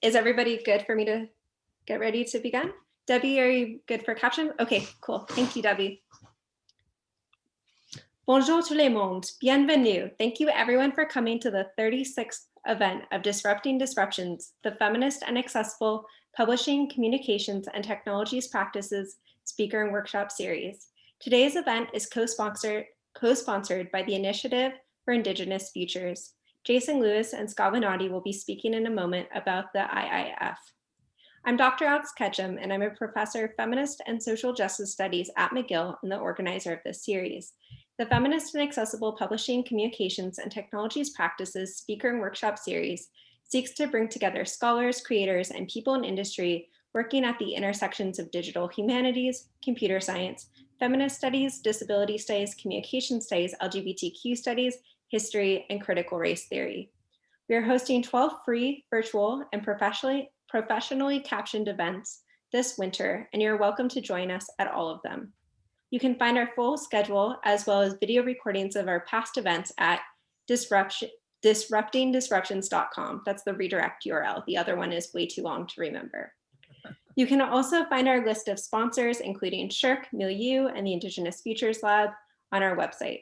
Is everybody good for me to get ready to begin? Debbie, are you good for caption? Okay, cool. Thank you, Debbie. Bonjour tout le monde. Bienvenue. Thank you everyone for coming to the 36th event of Disrupting Disruptions, the feminist and accessible publishing, communications, and technologies practices speaker and workshop series. Today's event is co-sponsored by the Initiative for Indigenous Futures. Jason Lewis and Scott Winati will be speaking in a moment about the IIF. I'm Dr. Alex Ketchum, and I'm a professor of feminist and social justice studies at McGill and the organizer of this series. The Feminist and Accessible Publishing, Communications, and Technologies Practices Speaker and Workshop Series seeks to bring together scholars, creators, and people in industry working at the intersections of digital humanities, computer science, feminist studies, disability studies, communication studies, LGBTQ studies, history, and critical race theory. We are hosting 12 free, virtual, and professionally captioned events this winter, and you're welcome to join us at all of them. You can find our full schedule as well as video recordings of our past events at disruptingdisruptions.com. That's the redirect URL. The other one is way too long to remember. You can also find our list of sponsors, including Shirk, Milieu, and the Indigenous Futures Lab on our website.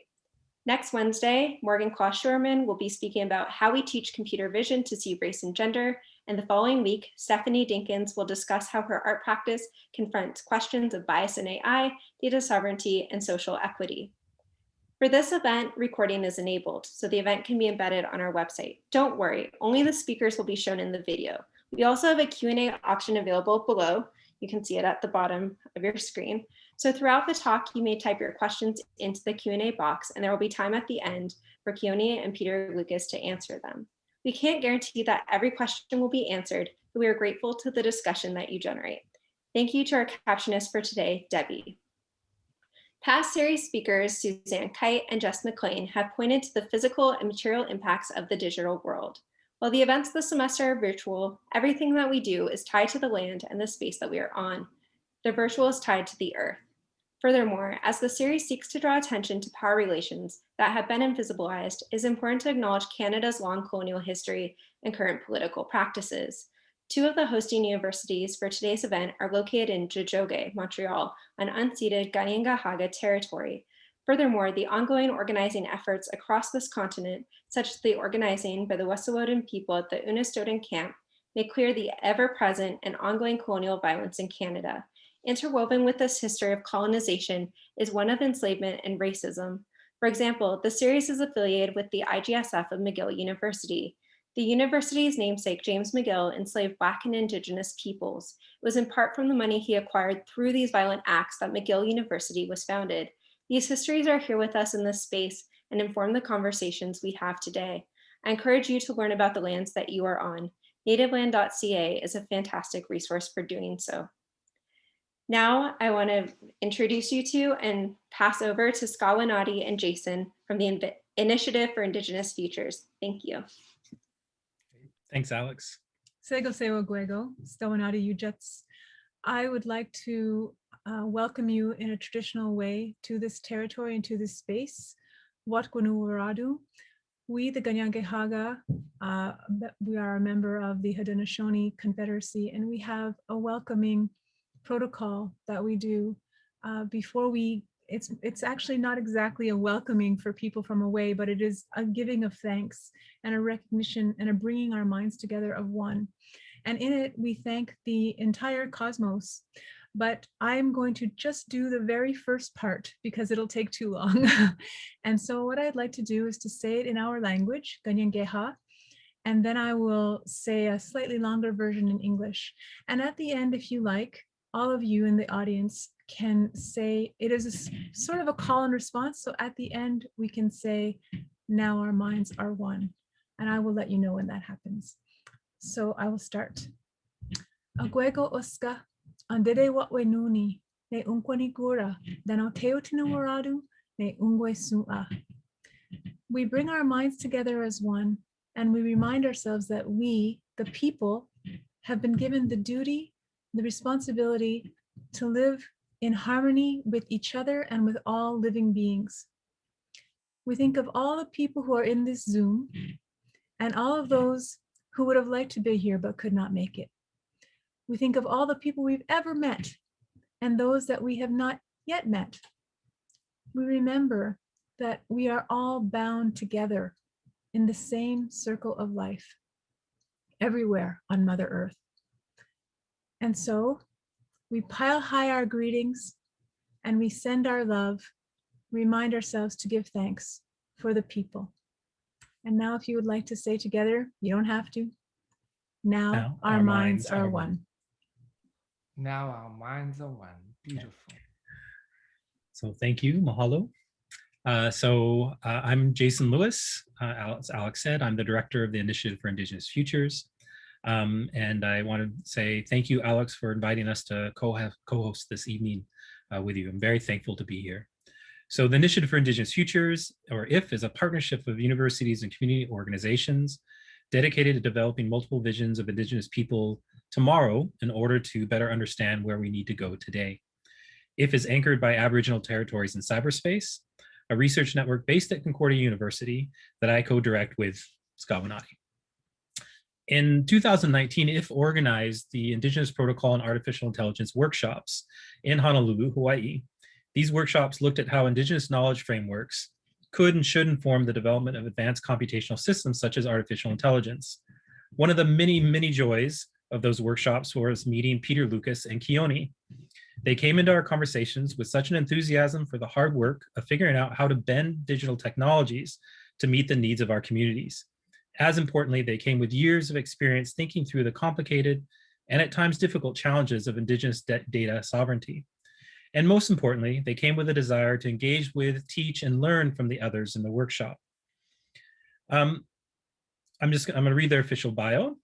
Next Wednesday, Morgan Klaus-Schurman will be speaking about how we teach computer vision to see race and gender. And the following week, Stephanie Dinkins will discuss how her art practice confronts questions of bias in AI, data sovereignty, and social equity. For this event, recording is enabled, so the event can be embedded on our website. Don't worry, only the speakers will be shown in the video. We also have a Q&A option available below. You can see it at the bottom of your screen. So throughout the talk, you may type your questions into the Q&A box, and there will be time at the end for Keoni and Peter Lucas to answer them. We can't guarantee that every question will be answered, but we are grateful to the discussion that you generate. Thank you to our captionist for today, Debbie. Past series speakers, Suzanne Kite and Jess McLean, have pointed to the physical and material impacts of the digital world. While the events this semester are virtual, everything that we do is tied to the land and the space that we are on. The virtual is tied to the earth. Furthermore, as the series seeks to draw attention to power relations that have been invisibilized, it is important to acknowledge Canada's long colonial history and current political practices. Two of the hosting universities for today's event are located in Tiohtià:ke, Montreal, on unceded Kanien'kehá:ka territory. Furthermore, the ongoing organizing efforts across this continent, such as the organizing by the Wet'suwet'en people at the Unistoten camp, make clear the ever-present and ongoing colonial violence in Canada. Interwoven with this history of colonization is one of enslavement and racism. For example, the series is affiliated with the IGSF of McGill University. The university's namesake, James McGill, enslaved Black and Indigenous peoples. It was in part from the money he acquired through these violent acts that McGill University was founded. These histories are here with us in this space and inform the conversations we have today. I encourage you to learn about the lands that you are on. Nativeland.ca is a fantastic resource for doing so. Now I want to introduce you to and pass over to Scott Winati and Jason from the Initiative for Indigenous Futures. Thank you. Thanks, Alex. Sego Sewa Guego, Stawanati Ujets. I would like to welcome you in a traditional way to this territory and to this space. Wat Gwanu Waradu. We, the Kanien'kehá:ka, we are a member of the Haudenosaunee Confederacy, and we have a welcoming protocol that we do before it's actually not exactly a welcoming for people from away, but it is a giving of thanks and a recognition and a bringing our minds together of one. And in it, we thank the entire cosmos. But I'm going to just do the very first part because it'll take too long. And so what I'd like to do is to say it in our language, Kanien'kehá:ka, and then I will say a slightly longer version in English. And at the end, if you like, all of you in the audience can say, it is a sort of a call and response. So at the end, we can say, now our minds are one. And I will let you know when that happens. So I will start. Agwego Oska, Andede Watwe Nuni, Ne Unkwani Gura, Dano Teotina Waradu, Ne Ungwe Sua. We bring our minds together as one, and we remind ourselves that we, the people, have been given the duty, the responsibility to live in harmony with each other and with all living beings. We think of all the people who are in this Zoom and all of those who would have liked to be here but could not make it. We think of all the people we've ever met and those that we have not yet met. We remember that we are all bound together in the same circle of life, everywhere on Mother Earth. And so we pile high our greetings and we send our love, remind ourselves to give thanks for the people. And now if you would like to say together, you don't have to. Now our minds are one. Now our minds are one. Beautiful. So thank you, mahalo. I'm Jason Lewis. As Alex said, I'm the director of the Initiative for Indigenous Futures. And I want to say thank you, Alex, for inviting us to co-host this evening with you. I'm very thankful to be here. So the Initiative for Indigenous Futures, or IF, is a partnership of universities and community organizations dedicated to developing multiple visions of Indigenous people tomorrow in order to better understand where we need to go today. IF is anchored by Aboriginal territories in cyberspace, a research network based at Concordia University that I co-direct with Skawanati. In 2019, IF organized the Indigenous Protocol and Artificial Intelligence workshops in Honolulu, Hawaii. These workshops looked at how Indigenous knowledge frameworks could and should inform the development of advanced computational systems such as artificial intelligence. One of the many, many joys of those workshops was meeting Peter Lucas and Keoni. They came into our conversations with such an enthusiasm for the hard work of figuring out how to bend digital technologies to meet the needs of our communities. As importantly, they came with years of experience thinking through the complicated and at times difficult challenges of Indigenous data sovereignty. And most importantly, they came with a desire to engage with, teach, and learn from the others in the workshop. I'm going to read their official bio.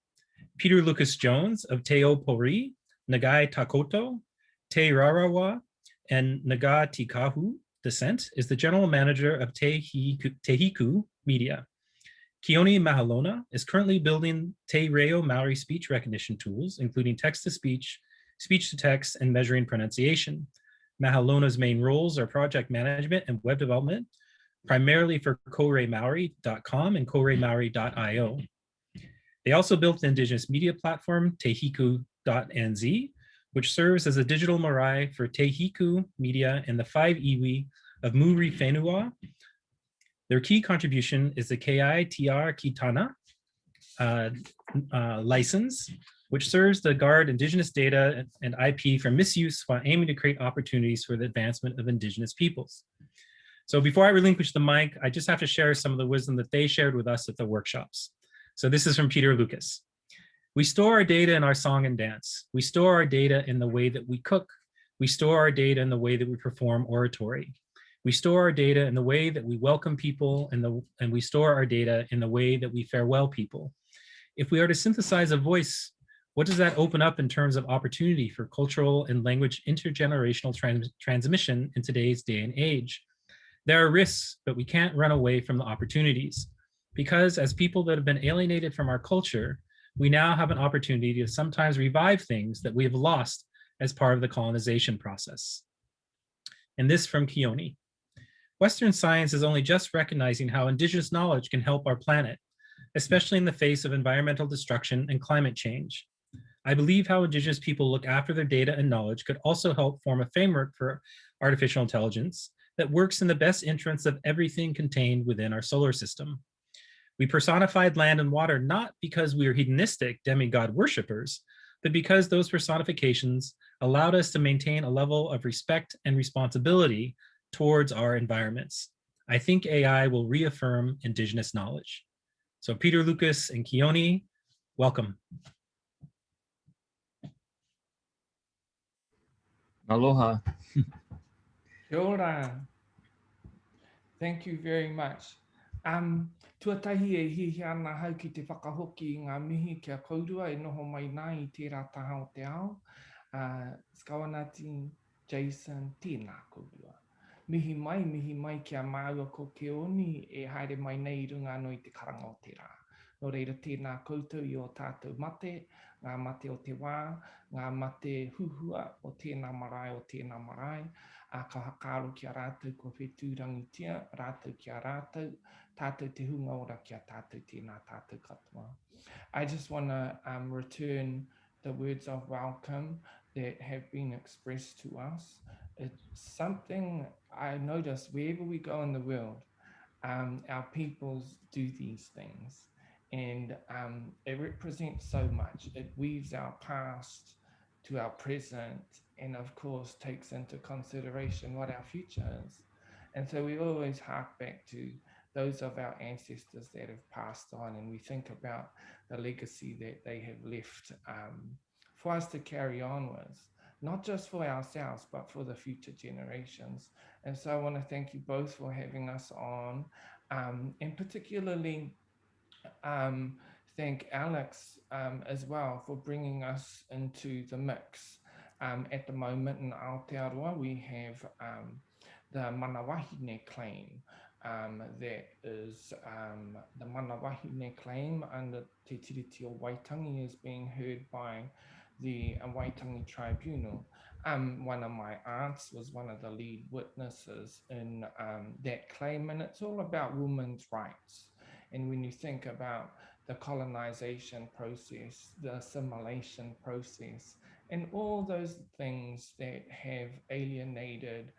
Peter Lucas Jones of Teo Pori, Nagai Takoto, Te Rarawa, and Naga Tikahu Descent is the general manager of Tehiku Media. Keoni Mahelona is currently building Te Reo Maori speech recognition tools, including text-to-speech, speech-to-text, and measuring pronunciation. Mahelona's main roles are project management and web development, primarily for koremaori.com and koremaori.io. They also built the Indigenous media platform, tehiku.nz, which serves as a digital marae for Tehiku Media and the 5 iwi of Muri Whenua. Their key contribution is the KITR Kitana license, which serves to guard Indigenous data and IP from misuse while aiming to create opportunities for the advancement of Indigenous peoples. So before I relinquish the mic, I just have to share some of the wisdom that they shared with us at the workshops. So this is from Peter Lucas. We store our data in our song and dance. We store our data in the way that we cook. We store our data in the way that we perform oratory. We store our data in the way that we welcome people and we store our data in the way that we farewell people. If we are to synthesize a voice, what does that open up in terms of opportunity for cultural and language intergenerational transmission in today's day and age? There are risks, but we can't run away from the opportunities, because as people that have been alienated from our culture, we now have an opportunity to sometimes revive things that we have lost as part of the colonization process. And this from Keoni. Western science is only just recognizing how Indigenous knowledge can help our planet, especially in the face of environmental destruction and climate change. I believe how Indigenous people look after their data and knowledge could also help form a framework for artificial intelligence that works in the best interests of everything contained within our solar system. We personified land and water not because we are hedonistic demigod worshippers, but because those personifications allowed us to maintain a level of respect and responsibility towards our environments. I think AI will reaffirm Indigenous knowledge. So Peter Lucas and Keoni, welcome. Aloha. Kia ora. Thank you very much. Tuatahi e hihi ana hau ki te whakahoki i ngā mihi kia kaurua e noho mai nā i tērā taha o te ao. Skawanati, Jason, tēnā kaurua. Mihi mai kia māua ko Keoni e haere mai nei runga no i te karanga o te rā. No reira tēnā koutou i o tātou mate, ngā mate o te wā, ngā mate huhua o tēnā marae, a ka hakaaro ki a rātou ko whetūrangitia, rātou ki a rātou, tātou te hunga ora ki a tātou tēnā tātou katoa. I just want to return the words of welcome that have been expressed to us. It's something I notice wherever we go in the world, our peoples do these things, and it represents so much. It weaves our past to our present, and of course takes into consideration what our future is. And so we always hark back to those of our ancestors that have passed on, and we think about the legacy that they have left for us to carry on with, not just for ourselves, but for the future generations. And so I want to thank you both for having us on, and particularly thank Alex as well for bringing us into the mix. At the moment in Aotearoa, we have the Manawahine claim. That is the Manawahine claim under Te Tiriti o Waitangi is being heard by the Waitangi Tribunal. One of my aunts was one of the lead witnesses in that claim, and it's all about women's rights. And when you think about the colonization process, the assimilation process, and all those things that have alienated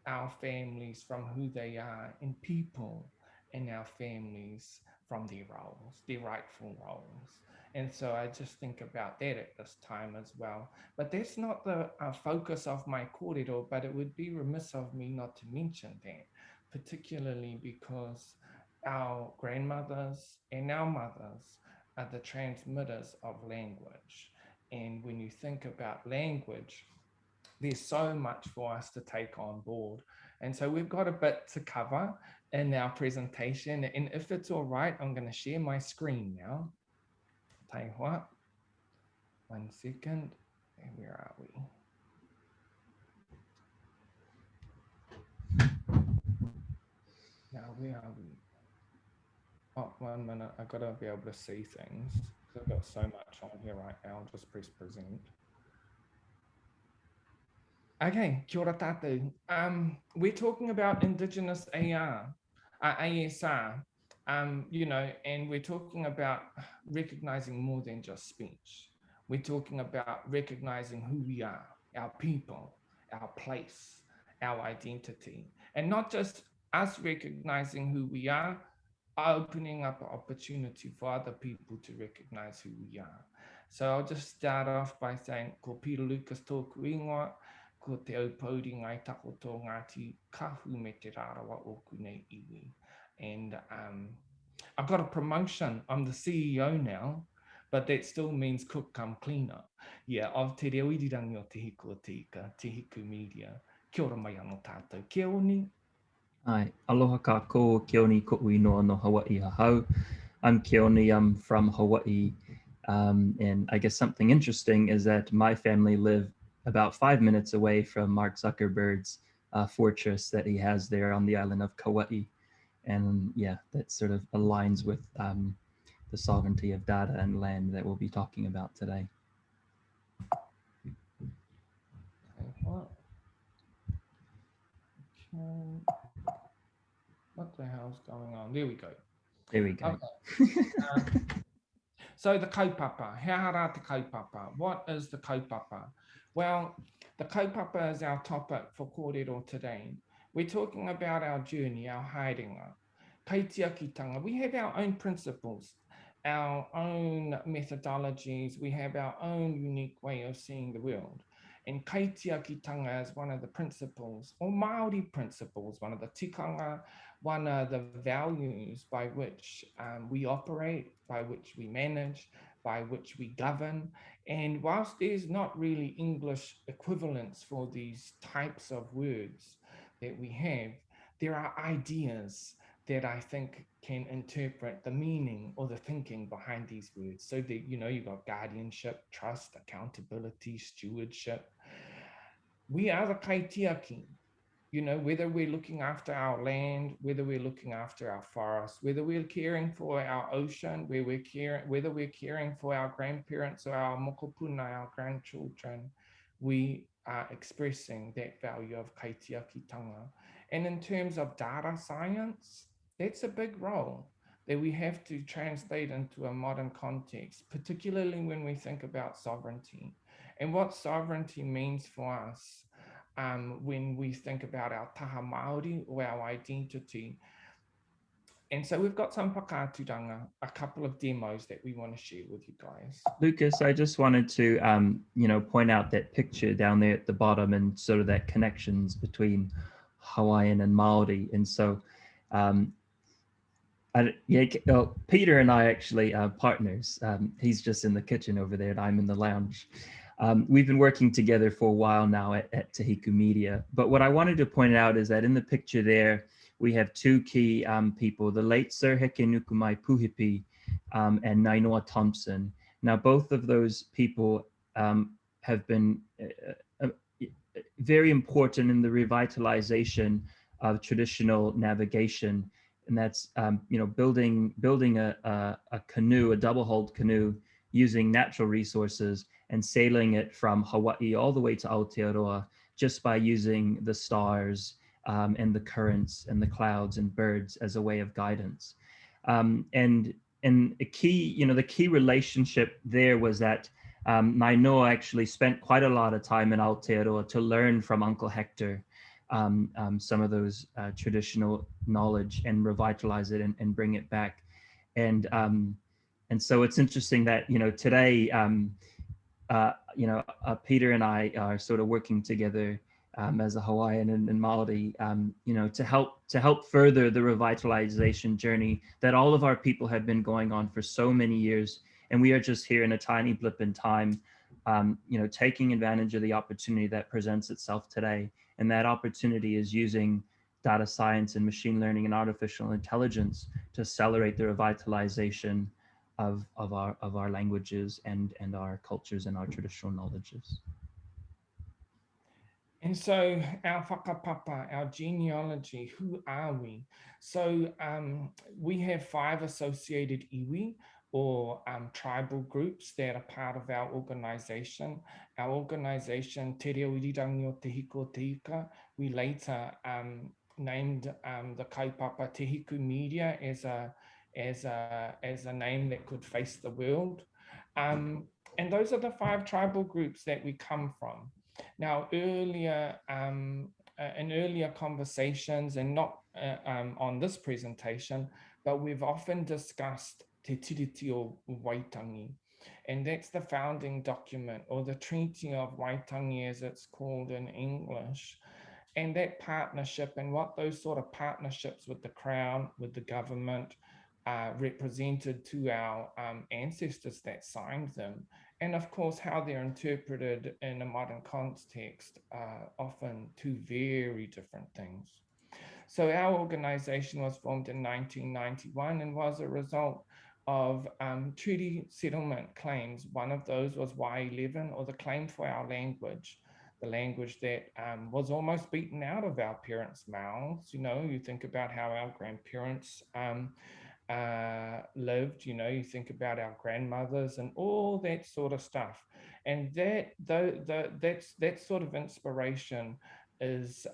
our families from who they are, and people in our families from their roles, their rightful roles. And so I just think about that at this time as well. But that's not the focus of my kōrero, but it would be remiss of me not to mention that, particularly because our grandmothers and our mothers are the transmitters of language. And when you think about language, there's so much for us to take on board. And so we've got a bit to cover in our presentation. And if it's all right, I'm going to share my screen now. Tell you what, 1 second. Where are we? Now, where are we? Oh, 1 minute. I've got to be able to see things. I've got so much on here right now. I'll just press present. Okay, kia ora tātou. We're talking about Indigenous ASR, you know, and we're talking about recognizing more than just speech. We're talking about recognizing who we are, our people, our place, our identity, and not just us recognizing who we are, opening up an opportunity for other people to recognize who we are. So I'll just start off by saying, ko Peter Lucas tōku ingoa, ko te au pauri ngai tako tō Ngāti kahu me te rarawa o kunei iwi. And I've got a promotion. I'm the CEO now, but that still means cook come cleaner. Yeah, of te reo irirangi o te hiku o te ika, te hiku media. Kia ora mai anō tātou. Keoni. Hi, aloha kākou, Keoni ko'ui noa no Hawaii hahau. I'm Keoni, I'm from Hawaii. And I guess something interesting is that my family live about 5 minutes away from Mark Zuckerberg's fortress that he has there on the island of Kauai. And yeah, that sort of aligns with the sovereignty of data and land that we'll be talking about today. What the hell's going on? There we go. There we go. Okay. So the kaupapa, he ara te kaupapa. What is the kaupapa? Well, the kaupapa is our topic for kōrero today. We're talking about our journey, our haerenga. Kaitiakitanga, we have our own principles, our own methodologies, we have our own unique way of seeing the world. And kaitiakitanga is one of the principles, or Māori principles, one of the tikanga, one of the values by which we operate, by which we manage, by which we govern. And whilst there's not really English equivalents for these types of words that we have, there are ideas that I think can interpret the meaning or the thinking behind these words. So that, you know, you've got guardianship, trust, accountability, stewardship. We are the kaitiaki. You know, whether we're looking after our land, whether we're looking after our forests, whether we're caring for our ocean, whether we're caring for our grandparents or our mokopuna, our grandchildren, we are expressing that value of kaitiakitanga. And in terms of data science, that's a big role that we have to translate into a modern context, particularly when we think about sovereignty and what sovereignty means for us. When we think about our taha Māori or our identity. And so we've got some whakāturanga, a couple of demos that we want to share with you guys. Lucas, I just wanted to, point out that picture down there at the bottom and sort of that connections between Hawaiian and Maori. And so, Peter and I actually are partners. He's just in the kitchen over there and I'm in the lounge. We've been working together for a while now at Tahiku Media. But what I wanted to point out is that in the picture there, we have two key people, the late Sir Heke Nukumai Puhipi and Nainoa Thompson. Now, both of those people have been very important in the revitalization of traditional navigation. And that's building a canoe, a double-hulled canoe, using natural resources and sailing it from Hawaii all the way to Aotearoa just by using the stars and the currents and the clouds and birds as a way of guidance. And a key, the key relationship there was that Nainoa actually spent quite a lot of time in Aotearoa to learn from Uncle Hector some of those traditional knowledge and revitalize it and bring it back. And so it's interesting that, today, Peter and I are sort of working together as a Hawaiian and Maori, to help further the revitalization journey that all of our people have been going on for so many years. And we are just here in a tiny blip in time, taking advantage of the opportunity that presents itself today. And that opportunity is using data science and machine learning and artificial intelligence to accelerate the revitalization of our languages and our cultures and our traditional knowledges. And so our whakapapa, our genealogy, who are we? So we have 5 associated iwi, or tribal groups that are part of our organization. Our organization, Te Reo Irirangi o Te Hiko Te Ika, we later named the kaupapa Te Hiku Media as a name that could face the world. And those are the 5 tribal groups that we come from. Now, in earlier conversations, and not on this presentation, but we've often discussed Te Tiriti o Waitangi, and that's the founding document, or the Treaty of Waitangi as it's called in English. And that partnership, and what those sort of partnerships with the Crown, with the government, represented to our ancestors that signed them, and of course how they're interpreted in a modern context, often 2 very different things. So our organization was formed in 1991 and was a result of treaty settlement claims. One of those was Y11, or the claim for our language, the language that was almost beaten out of our parents' mouths. You think about how our grandparents lived, you think about our grandmothers and all that sort of stuff. And that sort of inspiration is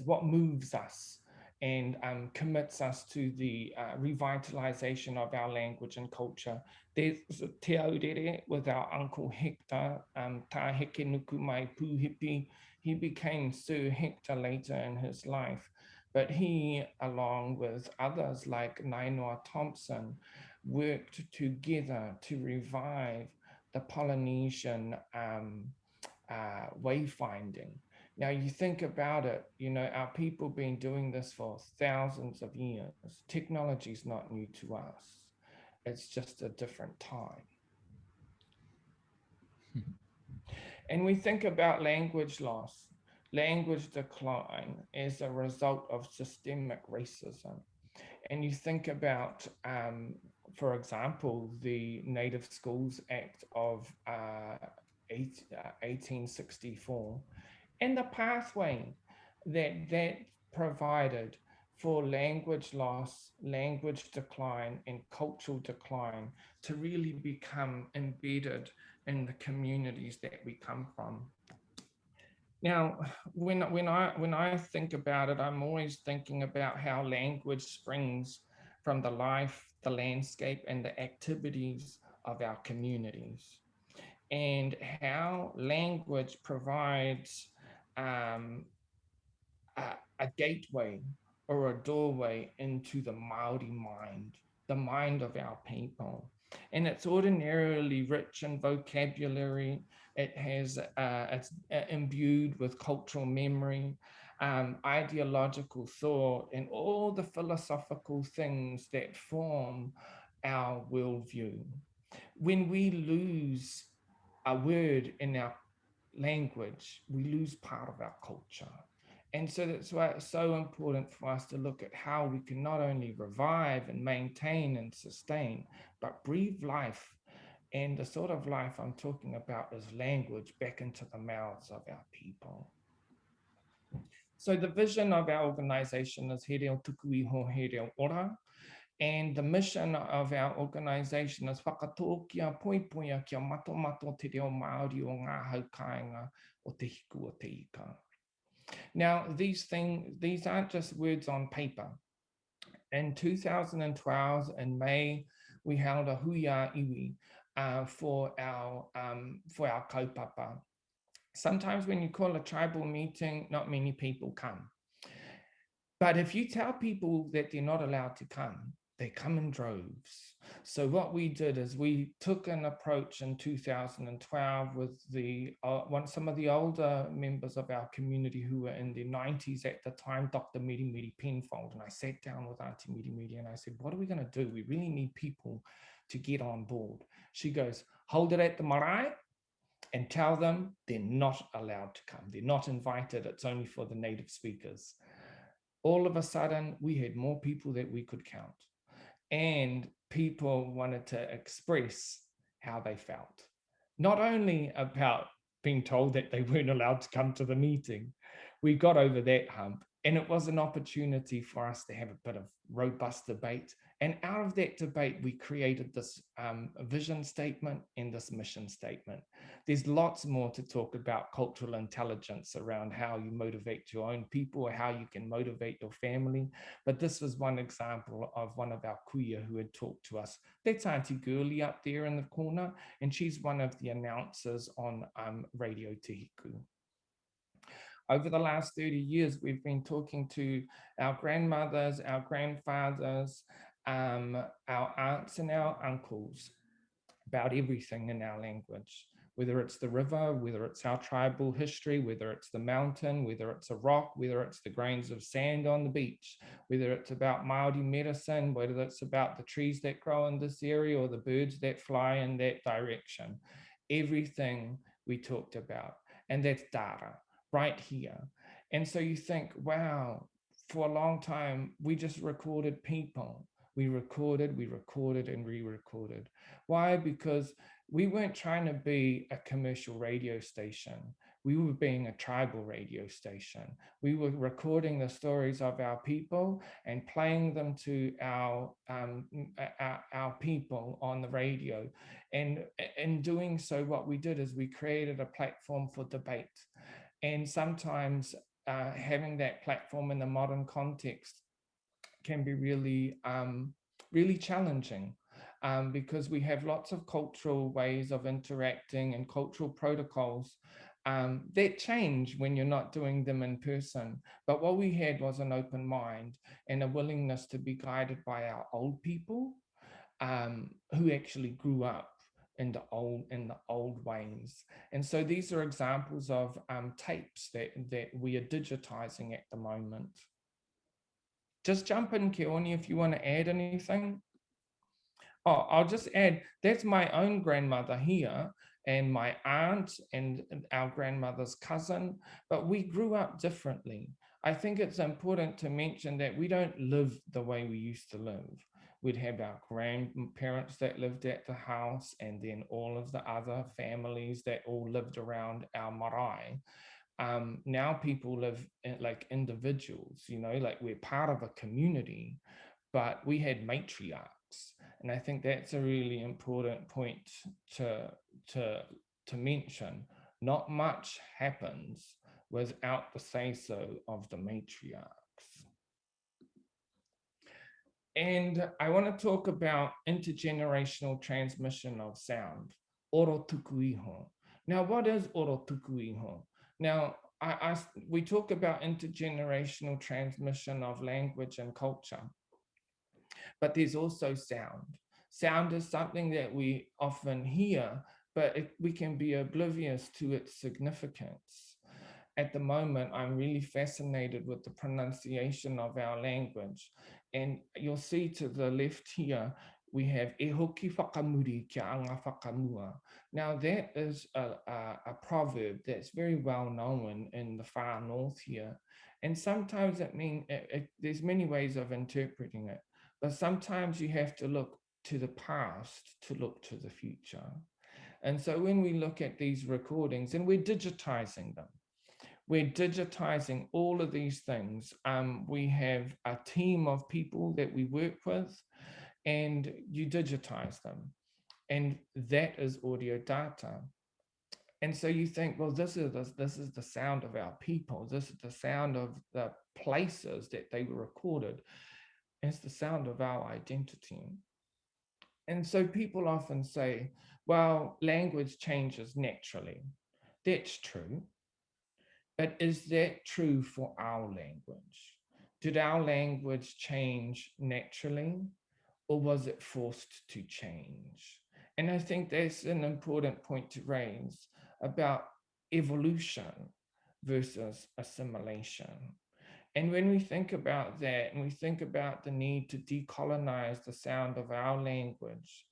what moves us and commits us to the revitalization of our language and culture. There's Te Aurere with our Uncle Hector, Tā Heke Nukumai Puhipi. He became Sir Hector later in his life, but he, along with others like Nainoa Thompson, worked together to revive the Polynesian wayfinding. Now, you think about it, our people been doing this for thousands of years. Technology is not new to us. It's just a different time. And we think about language loss, language decline as a result of systemic racism. And you think about, for example, the Native Schools Act of 1864, and the pathway that provided for language loss, language decline, and cultural decline to really become embedded in the communities that we come from. Now, when I think about it, I'm always thinking about how language springs from the life, the landscape, and the activities of our communities, and how language provides um, a gateway or a doorway into the Maori mind, the mind of our people. And it's ordinarily rich in vocabulary. It's imbued with cultural memory, ideological thought, and all the philosophical things that form our worldview. When we lose a word in our language, we lose part of our culture. And so that's why it's so important for us to look at how we can not only revive and maintain and sustain, but breathe life. And the sort of life I'm talking about is language back into the mouths of our people. So the vision of our organization is He Reo Tuku Iho He Reo Ora. And the mission of our organization is whakatōkia poipoia kia mato mato te reo Māori o ngā haukainga o te hiku o te ika. Now, these aren't just words on paper. In 2012, in May, we held a huia iwi for our kaupapa. Sometimes when you call a tribal meeting, not many people come. But if you tell people that they're not allowed to come, they come in droves. So what we did is we took an approach in 2012 with some of the older members of our community who were in their 90s at the time, Dr. Miri Miri Penfold, and I sat down with Auntie Miri Miri and I said, what are we going to do? We really need people to get on board. She goes, hold it at the marae and tell them they're not allowed to come. They're not invited. It's only for the native speakers. All of a sudden, we had more people that we could count. And people wanted to express how they felt. Not only about being told that they weren't allowed to come to the meeting, we got over that hump. And it was an opportunity for us to have a bit of robust debate. And out of that debate, we created this vision statement and this mission statement. There's lots more to talk about cultural intelligence around how you motivate your own people or how you can motivate your family. But this was one example of one of our kuia who had talked to us. That's Auntie Girlie up there in the corner, and she's one of the announcers on Radio Te Hiku. Over the last 30 years, we've been talking to our grandmothers, our grandfathers, our aunts and our uncles about everything in our language, whether it's the river, whether it's our tribal history, whether it's the mountain, whether it's a rock, whether it's the grains of sand on the beach, whether it's about Māori medicine, whether it's about the trees that grow in this area or the birds that fly in that direction. Everything we talked about, and that's data right here. And so you think, wow, for a long time, we just recorded people. We recorded, and re-recorded. Why? Because we weren't trying to be a commercial radio station. We were being a tribal radio station. We were recording the stories of our people and playing them to our people on the radio. And in doing so, what we did is we created a platform for debate. And sometimes having that platform in the modern context can be really, really challenging because we have lots of cultural ways of interacting and cultural protocols that change when you're not doing them in person. But what we had was an open mind and a willingness to be guided by our old people who actually grew up in the old ways. And so these are examples of tapes that we are digitizing at the moment. Just jump in, Keoni, if you want to add anything. Oh, I'll just add, that's my own grandmother here and my aunt and our grandmother's cousin, but we grew up differently. I think it's important to mention that we don't live the way we used to live. We'd have our grandparents that lived at the house and then all of the other families that all lived around our marae. Now people live like individuals, you know, like we're part of a community, but we had matriarchs. And I think that's a really important point to mention. Not much happens without the say-so of the matriarchs. And I want to talk about intergenerational transmission of sound, oro tuku iho. Now, what is oro tuku iho? Now, we talk about intergenerational transmission of language and culture, but there's also sound. Sound is something that we often hear, but we can be oblivious to its significance. At the moment, I'm really fascinated with the pronunciation of our language. And you'll see to the left here, we have e hoki whakamuri kia anga whakamua. Now that is a proverb that's very well known in the far north here. And sometimes it means, there's many ways of interpreting it, but sometimes you have to look to the past to look to the future. And so when we look at these recordings, and we're digitizing them, we're digitizing all of these things. We have a team of people that we work with, and you digitize them. And that is audio data. And so you think, well, this is the sound of our people. This is the sound of the places that they were recorded. It's the sound of our identity. And so people often say, well, language changes naturally. That's true. But is that true for our language? Did our language change naturally, or was it forced to change? And I think that's an important point to raise about evolution versus assimilation. And when we think about that, and we think about the need to decolonize the sound of our language,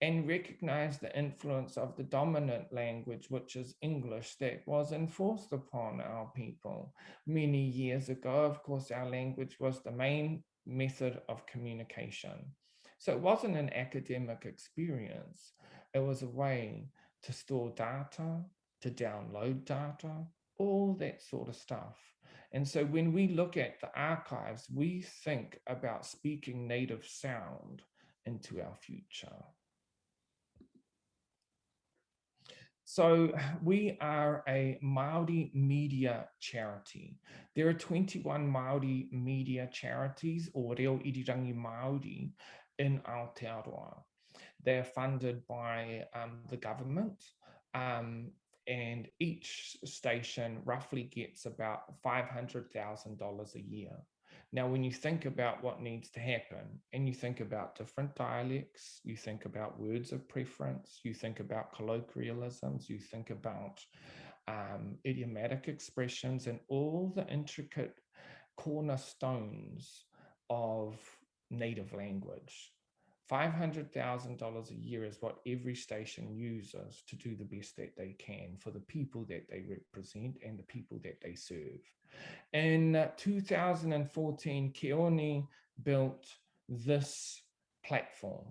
and recognize the influence of the dominant language, which is English, that was enforced upon our people many years ago. Of course, our language was the main method of communication. So it wasn't an academic experience. It was a way to store data, to download data, all that sort of stuff. And so when we look at the archives, we think about speaking native sound into our future. So we are a Māori media charity. There are 21 Māori media charities, or reo irirangi Māori, in Aotearoa. They're funded by the government, and each station roughly gets about $500,000 a year. Now, when you think about what needs to happen, and you think about different dialects, you think about words of preference, you think about colloquialisms, you think about idiomatic expressions, and all the intricate cornerstones of native language. $500,000 a year is what every station uses to do the best that they can for the people that they represent and the people that they serve. In 2014, Keoni built this platform,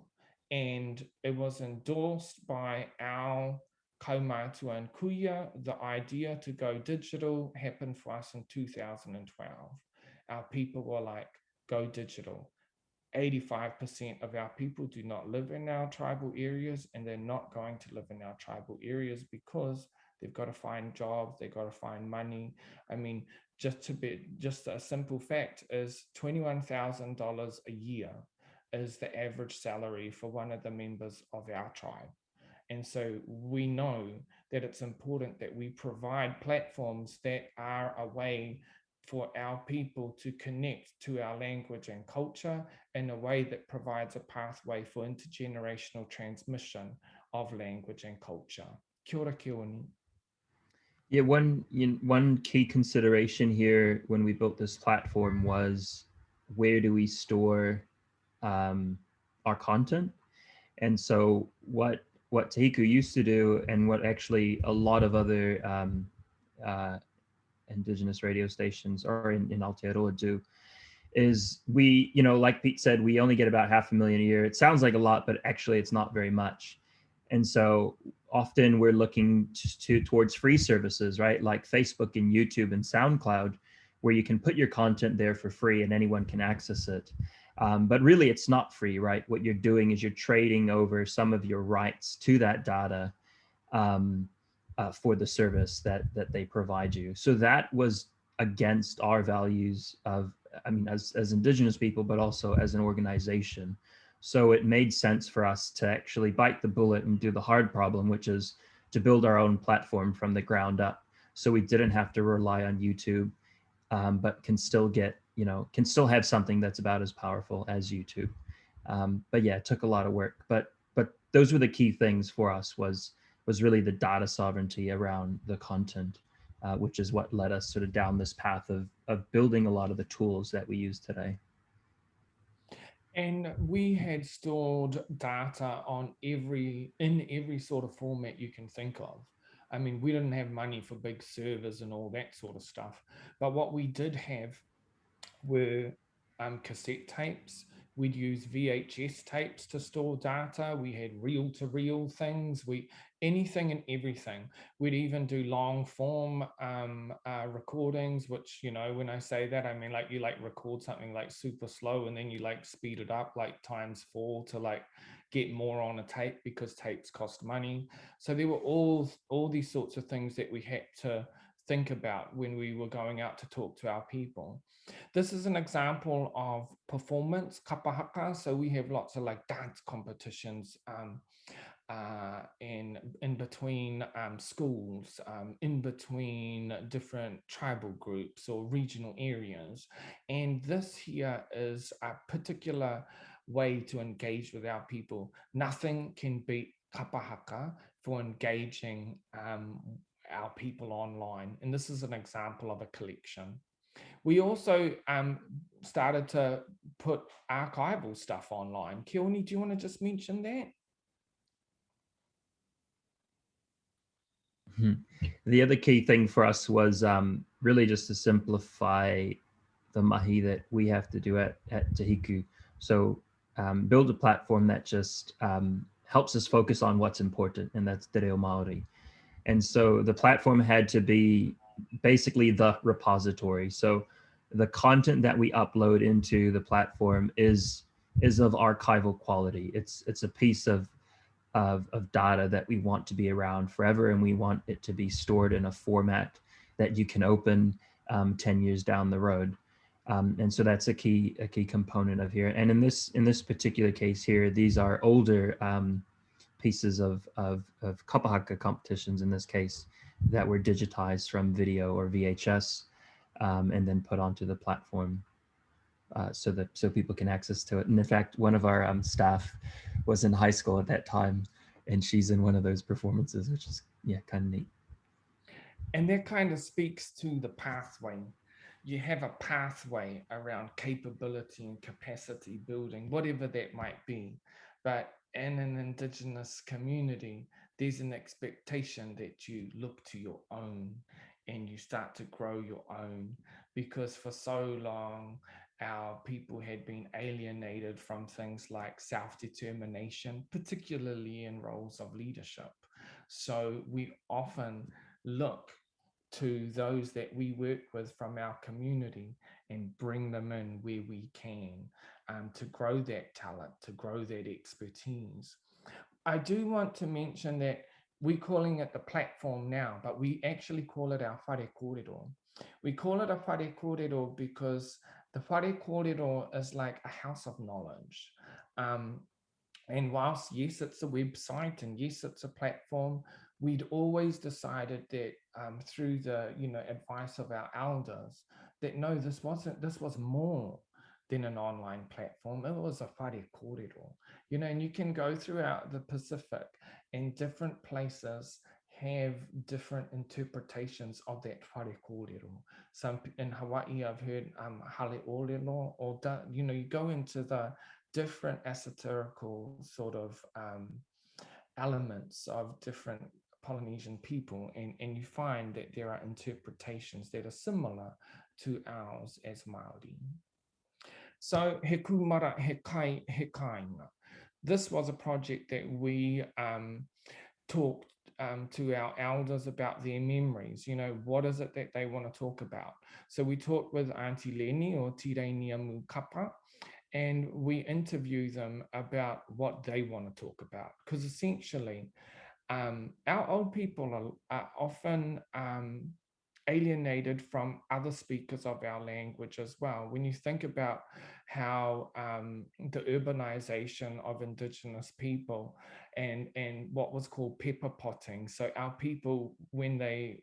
and it was endorsed by our kaumātua and kuia. The idea to go digital happened for us in 2012. Our people were like, go digital. 85% of our people do not live in our tribal areas, and they're not going to live in our tribal areas because they've got to find jobs, they've got to find money. I mean, just a simple fact is $21,000 a year is the average salary for one of the members of our tribe. And so we know that it's important that we provide platforms that are a way for our people to connect to our language and culture in a way that provides a pathway for intergenerational transmission of language and culture. Kia ora, Keoni. Yeah, one key consideration here when we built this platform was, where do we store our content? And so what Tehiku used to do, and what actually a lot of other Indigenous radio stations or in Aotearoa do, is we, like Pete said, we only get about $500,000 a year. It sounds like a lot, but actually it's not very much. And so often we're looking towards free services, right? Like Facebook and YouTube and SoundCloud, where you can put your content there for free and anyone can access it. But really it's not free, right? What you're doing is you're trading over some of your rights to that data for the service that they provide you. So that was against our values of, I mean, as Indigenous people, but also as an organization. So it made sense for us to actually bite the bullet and do the hard problem, which is to build our own platform from the ground up. So we didn't have to rely on YouTube, but can still get, can still have something that's about as powerful as YouTube. But yeah, it took a lot of work, but those were the key things for us was really the data sovereignty around the content, which is what led us sort of down this path of building a lot of the tools that we use today. And we had stored data on in every sort of format you can think of. I mean, we didn't have money for big servers and all that sort of stuff, but what we did have were cassette tapes. We'd use VHS tapes to store data. We had reel-to-reel things. Anything and everything. We'd even do long form recordings, which, when I say that, I mean like you record something like super slow and then you speed it up like ×4 to get more on a tape because tapes cost money. So there were all these sorts of things that we had to think about when we were going out to talk to our people. This is an example of performance, kapahaka. So we have lots of dance competitions in between schools, in between different tribal groups or regional areas. And this here is a particular way to engage with our people. Nothing can beat kapahaka for engaging our people online. And this is an example of a collection. We also started to put archival stuff online. Keoni, do you want to just mention that? The other key thing for us was really just to simplify the mahi that we have to do at Te Hiku. So build a platform that just helps us focus on what's important, and that's Te Reo Māori. And so the platform had to be basically the repository. So the content that we upload into the platform is of archival quality. It's a piece of data that we want to be around forever, and we want it to be stored in a format that you can open 10 years down the road. And so that's a key component of here. And in this particular case here, these are older pieces of kapahaka competitions in this case that were digitized from video or VHS and then put onto the platform so people can access to it. And in fact, one of our staff was in high school at that time, and she's in one of those performances, which is kind of neat. And that kind of speaks to the pathway. You have a pathway around capability and capacity building, whatever that might be. But in an Indigenous community, there's an expectation that you look to your own and you start to grow your own, because for so long, our people had been alienated from things like self-determination, particularly in roles of leadership. So we often look to those that we work with from our community and bring them in where we can to grow that talent, to grow that expertise. I do want to mention that we're calling it the platform now, but we actually call it our whare kōrero. We call it a whare kōrero because the whare kōrero is like a house of knowledge. And whilst, yes, it's a website and yes, it's a platform, we'd always decided that through the advice of our elders that no, this was more than an online platform. It was a whare kōrero, and you can go throughout the Pacific and different places have different interpretations of that whare kōrero. Some in Hawaii, I've heard hale ōrero, or you go into the different esoterical sort of elements of different Polynesian people, and you find that there are interpretations that are similar to ours as Māori. So he kumara he kainga. this was a project that we talked to our elders about their memories. You know, what is it that they want to talk about? So we talked with Auntie Leni or Tirenia Mukapa, and we interview them about what they want to talk about. Because essentially, our old people are often alienated from other speakers of our language as well. When you think about how the urbanization of Indigenous people and what was called pepper potting. So our people, when they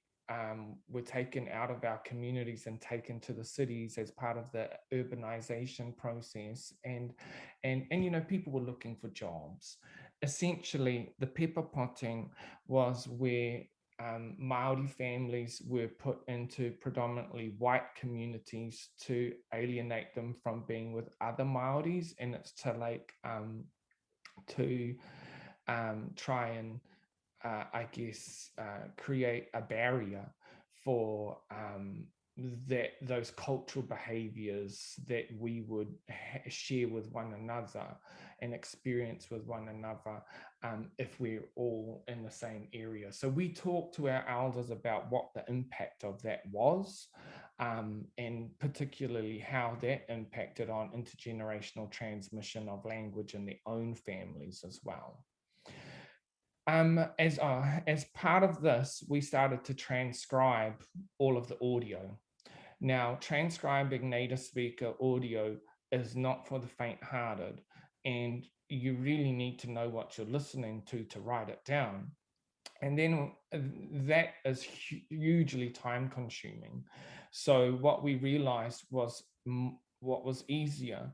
were taken out of our communities and taken to the cities as part of the urbanization process, and you know, people were looking for jobs. Essentially, the pepper potting was where Maori families were put into predominantly white communities to alienate them from being with other Maoris, and it's to like try and I guess create a barrier for those cultural behaviors that we would share with one another and experience with one another if we're all in the same area. So we talked to our elders about what the impact of that was, and particularly how that impacted on intergenerational transmission of language in their own families as well. As part of this, we started to transcribe all of the audio. Now, transcribing native speaker audio is not for the faint-hearted, and you really need to know what you're listening to write it down. And then that is hugely time-consuming. So what we realized was what was easier,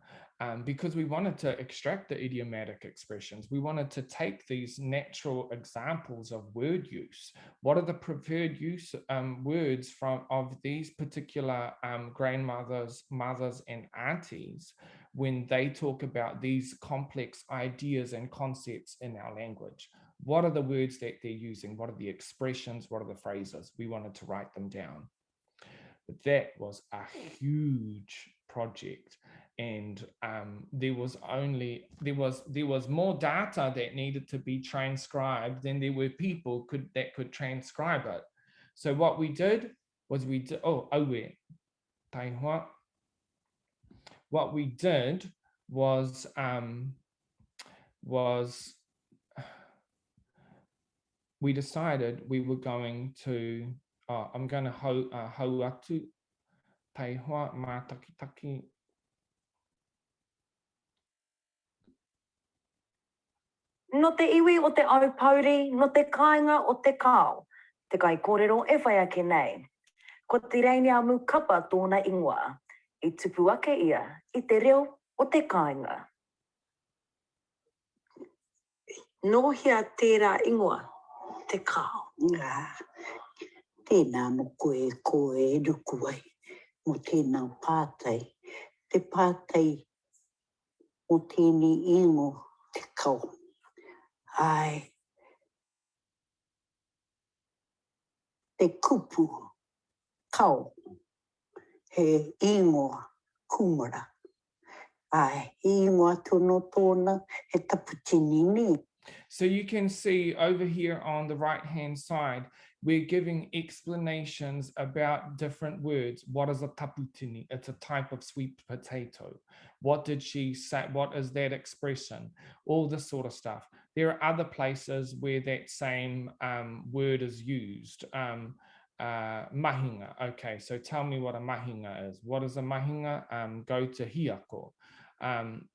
because we wanted to extract the idiomatic expressions. We wanted to take these natural examples of word use. What are the preferred use words of these particular grandmothers, mothers, and aunties when they talk about these complex ideas and concepts in our language? What are the words that they're using? What are the expressions? What are the phrases? We wanted to write them down. But that was a huge project, and there was more data that needed to be transcribed than there were people that could transcribe it. So what we did was what we did was we decided we were going to, I'm going to hauatu taihoa mātakitaki. No te iwi o te aupauri, no te kāinga o te kāo, te kai kōrero e whai ake nei. Ko te reinia mu kapa tōna ingoa, I tupu ake ia, I te reo o te kāinga. No hea tērā ingoa, te kāo. Ngā, tēnā mo koe ruku ai, mo tēnā pātai. Te pātai o tēni ingo te kāo. Ai, te kupu, kāo, he ingoa kumara. Ai, ingoa tono tōna, he taputini ni. So you can see over here on the right-hand side, we're giving explanations about different words. What is a taputini? It's a type of sweet potato. What did she say? What is that expression? All this sort of stuff. There are other places where that same word is used. Mahinga. Okay, so tell me what a mahinga is. What is a mahinga? Go to hiako.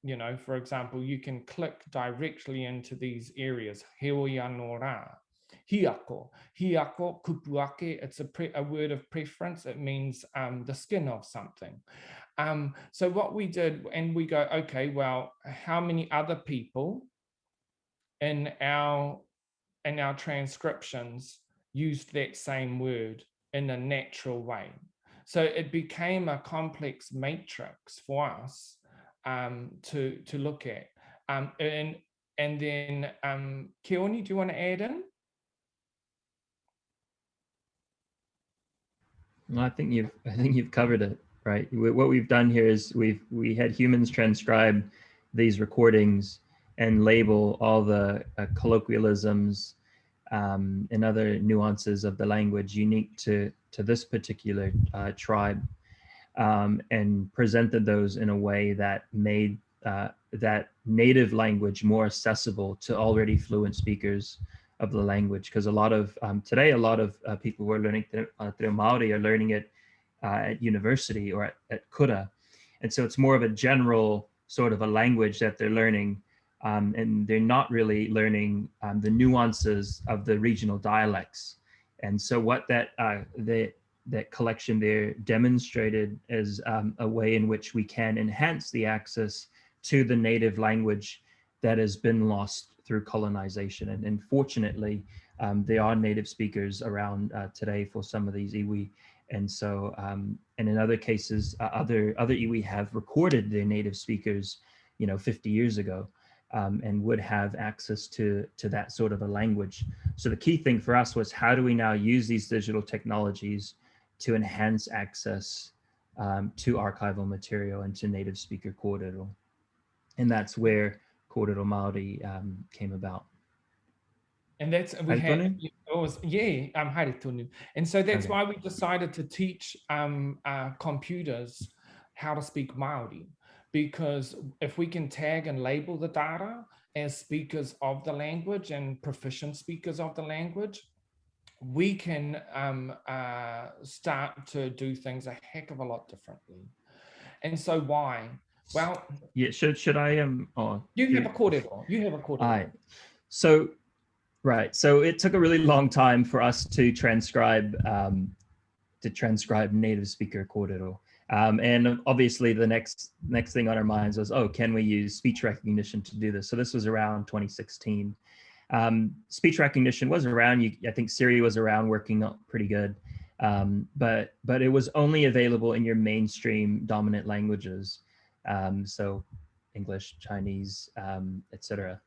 You know, for example, you can click directly into these areas. Heoia no rā. Hiako. Hiako, kupuake, it's a word of preference. It means the skin of something. So what we did, and we go, okay, well, how many other people in our transcriptions used that same word in a natural way? So it became a complex matrix for us to look at. And then Keoni, do you want to add in? No, I think you've covered it, right? What we've done here is we had humans transcribe these recordings and label all the colloquialisms and other nuances of the language unique to this particular tribe, and presented those in a way that made that native language more accessible to already fluent speakers of the language. Because a lot of today, a lot of people who are learning Te Reo Māori are learning it at university or at kura. And so it's more of a general sort of a language that they're learning, and they're not really learning the nuances of the regional dialects. And so what that collection there demonstrated is a way in which we can enhance the access to the native language that has been lost through colonization. And fortunately, there are native speakers around today for some of these iwi. And so, and in other cases, other iwi have recorded their native speakers, 50 years ago, and would have access to that sort of a language. So the key thing for us was, how do we now use these digital technologies to enhance access to archival material and to native speaker kōrero? And that's where Kōrero Māori came about. And that's, we had, it was, haere tonu. And so that's why we decided to teach computers how to speak Māori, because if we can tag and label the data as speakers of the language and proficient speakers of the language, we can start to do things a heck of a lot differently. And so why? Well, yeah, should I you have a kōrero. You have a kōrero. Right. So right. So it took a really long time for us to transcribe native speaker kōrero. And obviously the next thing on our minds was, can we use speech recognition to do this? So this was around 2016. Speech recognition was around. I think Siri was around, working pretty good, but it was only available in your mainstream dominant languages, so English, Chinese, etc.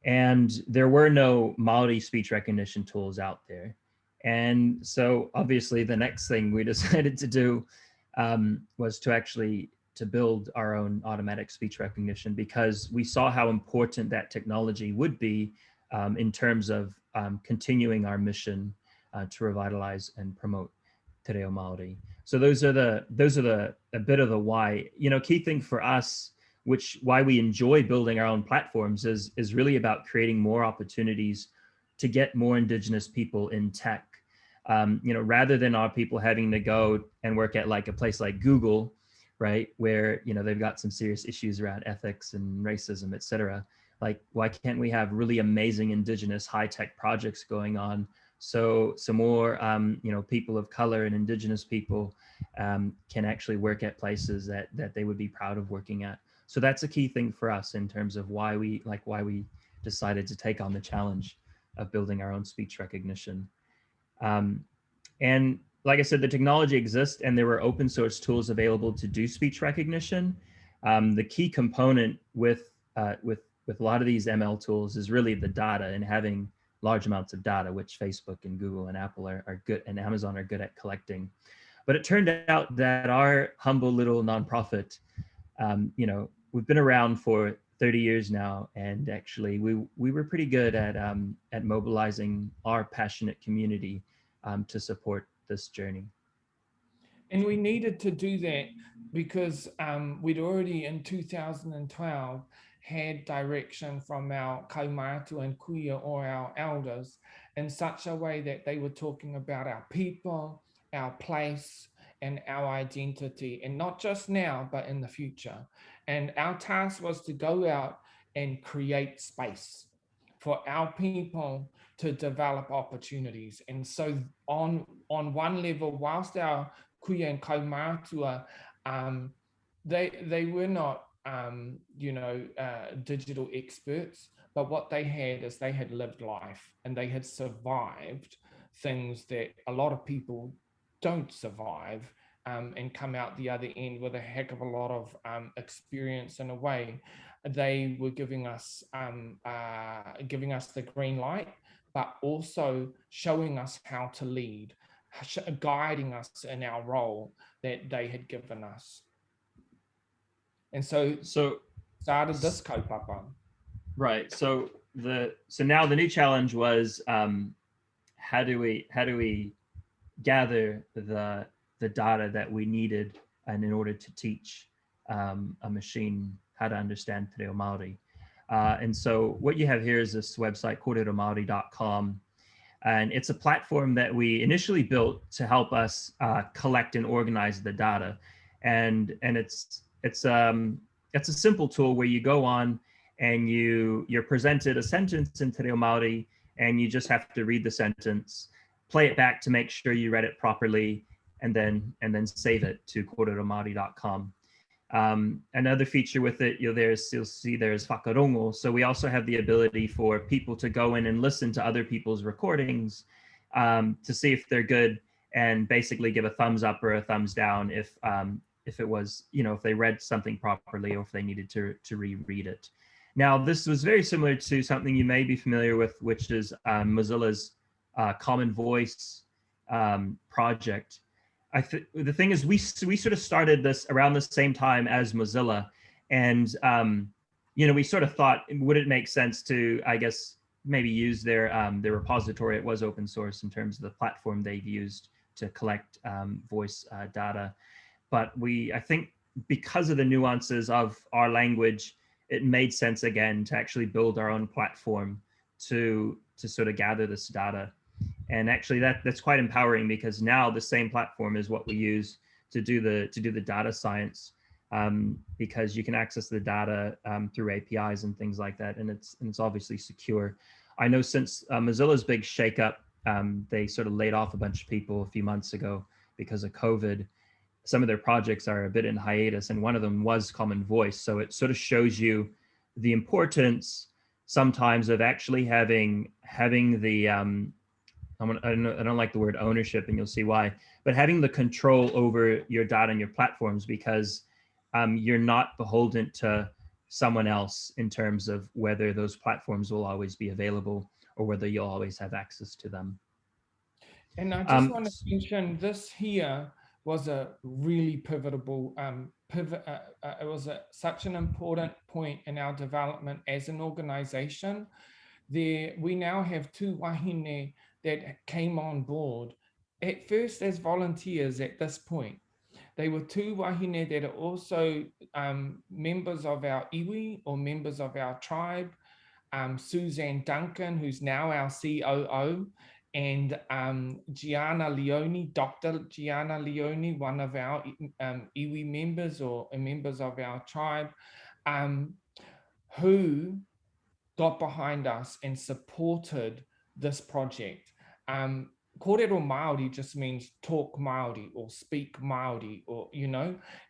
And there were no Maori speech recognition tools out there. And so obviously the next thing we decided to do was to build our own automatic speech recognition, because we saw how important that technology would be in terms of continuing our mission to revitalize and promote Te Reo Māori. So those are a bit of the why. Key thing for us, why we enjoy building our own platforms, is really about creating more opportunities to get more Indigenous people in tech. Rather than our people having to go and work at like a place like Google, right, where they've got some serious issues around ethics and racism, etc. Like, why can't we have really amazing Indigenous high-tech projects going on, so more people of color and Indigenous people can actually work at places that they would be proud of working at? So that's a key thing for us in terms of why we decided to take on the challenge of building our own speech recognition. And like I said, the technology exists, and there were open source tools available to do speech recognition. The key component with a lot of these ML tools is really the data, and having large amounts of data, which Facebook and Google and Apple are good, and Amazon are good at collecting. But it turned out that our humble little nonprofit, we've been around for 30 years now, and actually we were pretty good at mobilizing our passionate community to support this journey. And we needed to do that because we'd already in 2012 had direction from our kaumātua and kuia, or our elders, in such a way that they were talking about our people, our place, and our identity, and not just now, but in the future. And our task was to go out and create space for our people to develop opportunities. And so on one level, whilst our kuia and kaumātua, they were not digital experts, but what they had lived life, and they had survived things that a lot of people don't survive, and come out the other end with a heck of a lot of experience. In a way, they were giving us the green light, but also showing us how to lead, guiding us in our role that they had given us. And so started this kaupapa. Right. So now the new challenge was how do we gather the data that we needed and in order to teach a machine how to understand Te Reo Māori. And so what you have here is this website, kōreromaori.com. And it's a platform that we initially built to help us collect and organize the data. And it's a simple tool where you go on and you're presented a sentence in Te Reo Māori, and you just have to read the sentence, play it back to make sure you read it properly, and then save it to kōreromaori.com. Another feature with it, you'll see there's whakarongo. So we also have the ability for people to go in and listen to other people's recordings to see if they're good, and basically give a thumbs up or a thumbs down if it was, if they read something properly or if they needed to reread it. Now, this was very similar to something you may be familiar with, which is Mozilla's Common Voice project. The thing is, we sort of started this around the same time as Mozilla, and we sort of thought, would it make sense to, I guess, maybe use their repository? It was open source in terms of the platform they've used to collect voice data, but I think because of the nuances of our language, it made sense again to actually build our own platform to sort of gather this data. And actually that's quite empowering, because now the same platform is what we use to do the data science, because you can access the data through APIs and things like that, and it's obviously secure. I know since Mozilla's big shakeup, they sort of laid off a bunch of people a few months ago because of COVID. Some of their projects are a bit in hiatus, and one of them was Common Voice. So it sort of shows you the importance sometimes of actually having the I don't like the word ownership, and you'll see why, but having the control over your data and your platforms, because you're not beholden to someone else in terms of whether those platforms will always be available or whether you'll always have access to them. And I just want to mention this here was a really pivotal pivot. It was such an important point in our development as an organization. We now have 2 wahine that came on board at first as volunteers at this point. They were 2 wahine that are also members of our iwi or members of our tribe. Suzanne Duncan, who's now our COO, and Gianna Leone, Dr. Gianna Leone, one of our iwi members or members of our tribe, who got behind us and supported this project. Kōrero Māori just means talk Māori or speak Māori, or,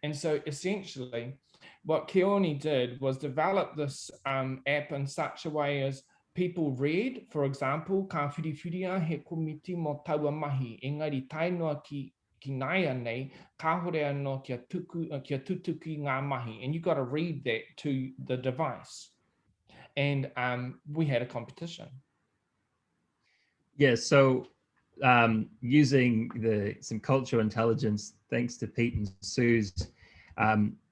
and so essentially what Keoni did was develop this app in such a way as people read, for example, ka whiriwhiria he komiti mo taua mahi, engari tainoa ki naia nei, ka hore anō kia tutuki ngā mahi, and you got to read that to the device. And we had a competition. Yeah, so using some cultural intelligence, thanks to Pete and Suze,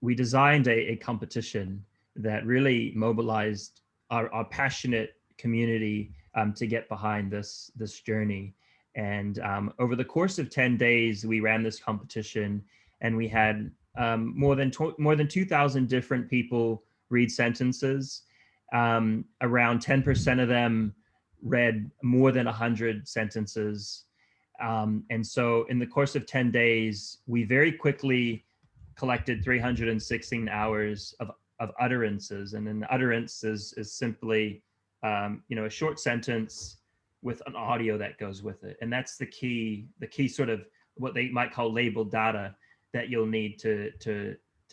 we designed a competition that really mobilized our passionate community to get behind this journey. And over the course of 10 days, we ran this competition, and we had more than 2,000 different people read sentences. Around 10% of them read more than 100 sentences. And so in the course of 10 days, we very quickly collected 316 hours of utterances. And an utterance is simply, a short sentence with an audio that goes with it. And that's the key sort of what they might call labeled data that you'll need to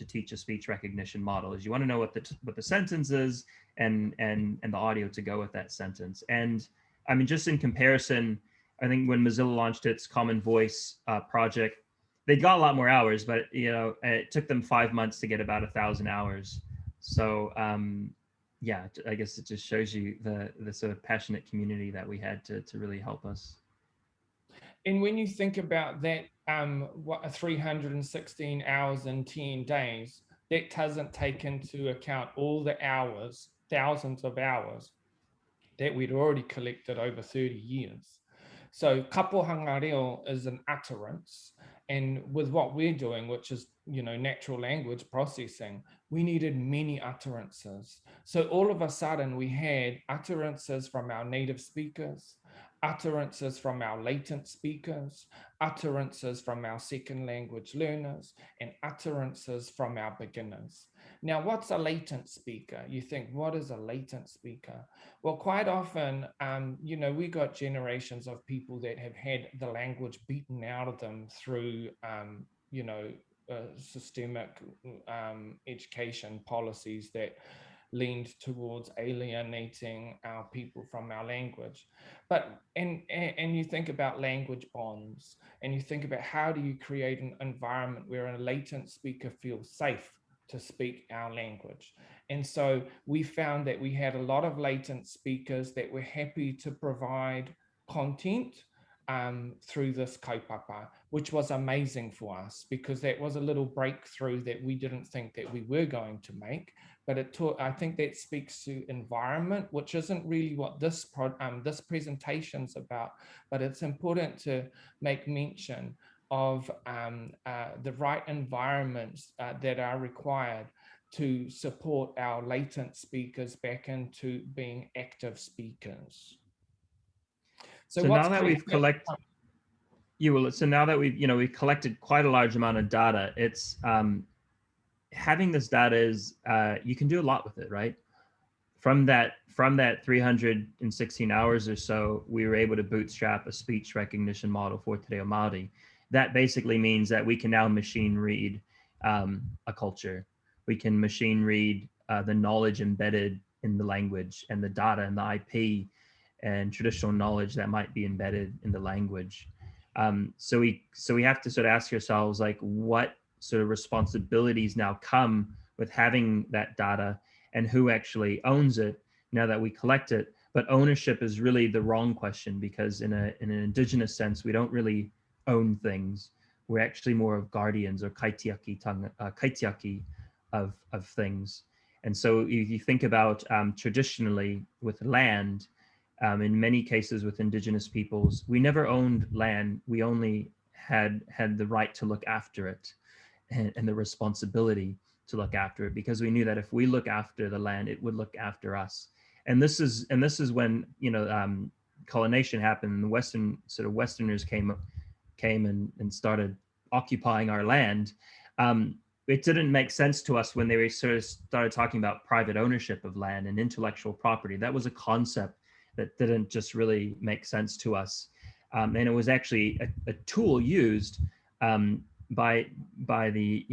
teach a speech recognition model. Is you want to know what the sentence is and the audio to go with that sentence. And I mean, just in comparison, I think when Mozilla launched its Common Voice project, they got a lot more hours, but it took them 5 months to get about 1,000 hours. So yeah, I guess it just shows you the sort of passionate community that we had to really help us. And when you think about that, 316 hours in 10 days, that doesn't take into account all the hours thousands of hours that we'd already collected over 30 years. So kapohanga reo is an utterance. And with what we're doing, which is, natural language processing, we needed many utterances. So all of a sudden we had utterances from our native speakers, utterances from our latent speakers, utterances from our second language learners, and utterances from our beginners. Now, what's a latent speaker? You think, what is a latent speaker? Well, quite often, we got generations of people that have had the language beaten out of them through, systemic education policies that leaned towards alienating our people from our language. But and you think about language bonds, and you think about how do you create an environment where a latent speaker feels safe to speak our language. And so we found that we had a lot of latent speakers that were happy to provide content through this kaupapa, which was amazing for us, because that was a little breakthrough that we didn't think that we were going to make. But I think that speaks to environment, which isn't really what this presentation's about, but it's important to make mention of the right environments that are required to support our latent speakers back into being active speakers. So now that we've collected, so now that we've collected quite a large amount of data, it's having this data is you can do a lot with it, right? From that 316 hours or so, we were able to bootstrap a speech recognition model for Te Reo Māori. That basically means that we can now machine read a culture. We can machine read the knowledge embedded in the language and the data and the IP and traditional knowledge that might be embedded in the language. So we have to sort of ask ourselves, like, what sort of responsibilities now come with having that data, and who actually owns it now that we collect it. But ownership is really the wrong question, because in an Indigenous sense, we don't really own things. We're actually more of guardians or kaitiaki of things. And so if you think about traditionally with land, in many cases with Indigenous peoples, we never owned land. We only had the right to look after it and the responsibility to look after it, because we knew that if we look after the land, it would look after us. And this is when colonization happened, and the Westerners came and started occupying our land. It didn't make sense to us when they sort of started talking about private ownership of land and intellectual property. That was a concept that didn't just really make sense to us. And it was actually a tool used by the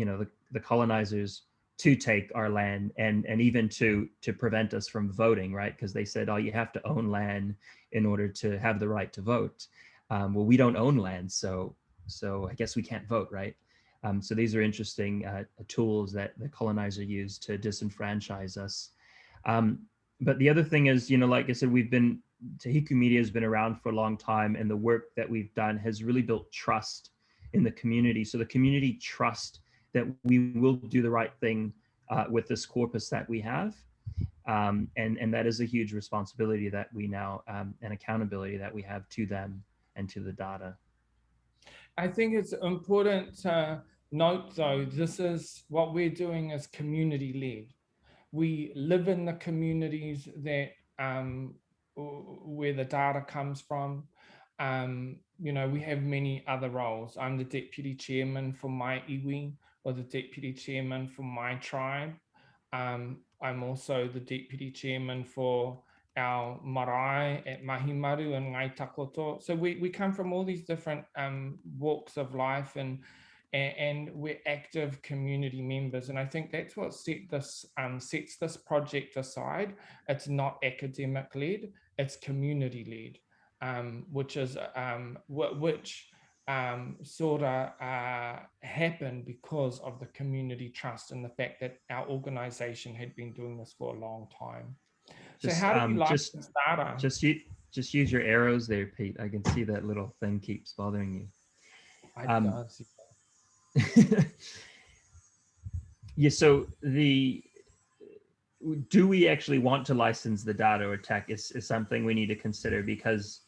colonizers to take our land and even to prevent us from voting, right? Because they said, oh, you have to own land in order to have the right to vote. Well, we don't own land, so I guess we can't vote, right? So these are interesting tools that the colonizer used to disenfranchise us. But the other thing is, like I said, Te Hiku Media has been around for a long time, and the work that we've done has really built trust in the community. So the community trust that we will do the right thing with this corpus that we have. And that is a huge responsibility that we now, and accountability that we have to them and to the data. I think it's important to note, though, this is what we're doing as community-led. We live in the communities that where the data comes from. We have many other roles. I'm the deputy chairman for my iwi, or the deputy chairman for my tribe. I'm also the deputy chairman for our marae at Mahimaru and Ngai Takoto. So we come from all these different walks of life, and we're active community members. And I think that's what sets this project aside. It's not academic led, it's community led, which is sort of happened because of the community trust and the fact that our organization had been doing this for a long time. So how do you like this data? Just use your arrows there, Pete. I can see that little thing keeps bothering you. I Yeah, so do we actually want to license the data or tech is something we need to consider, because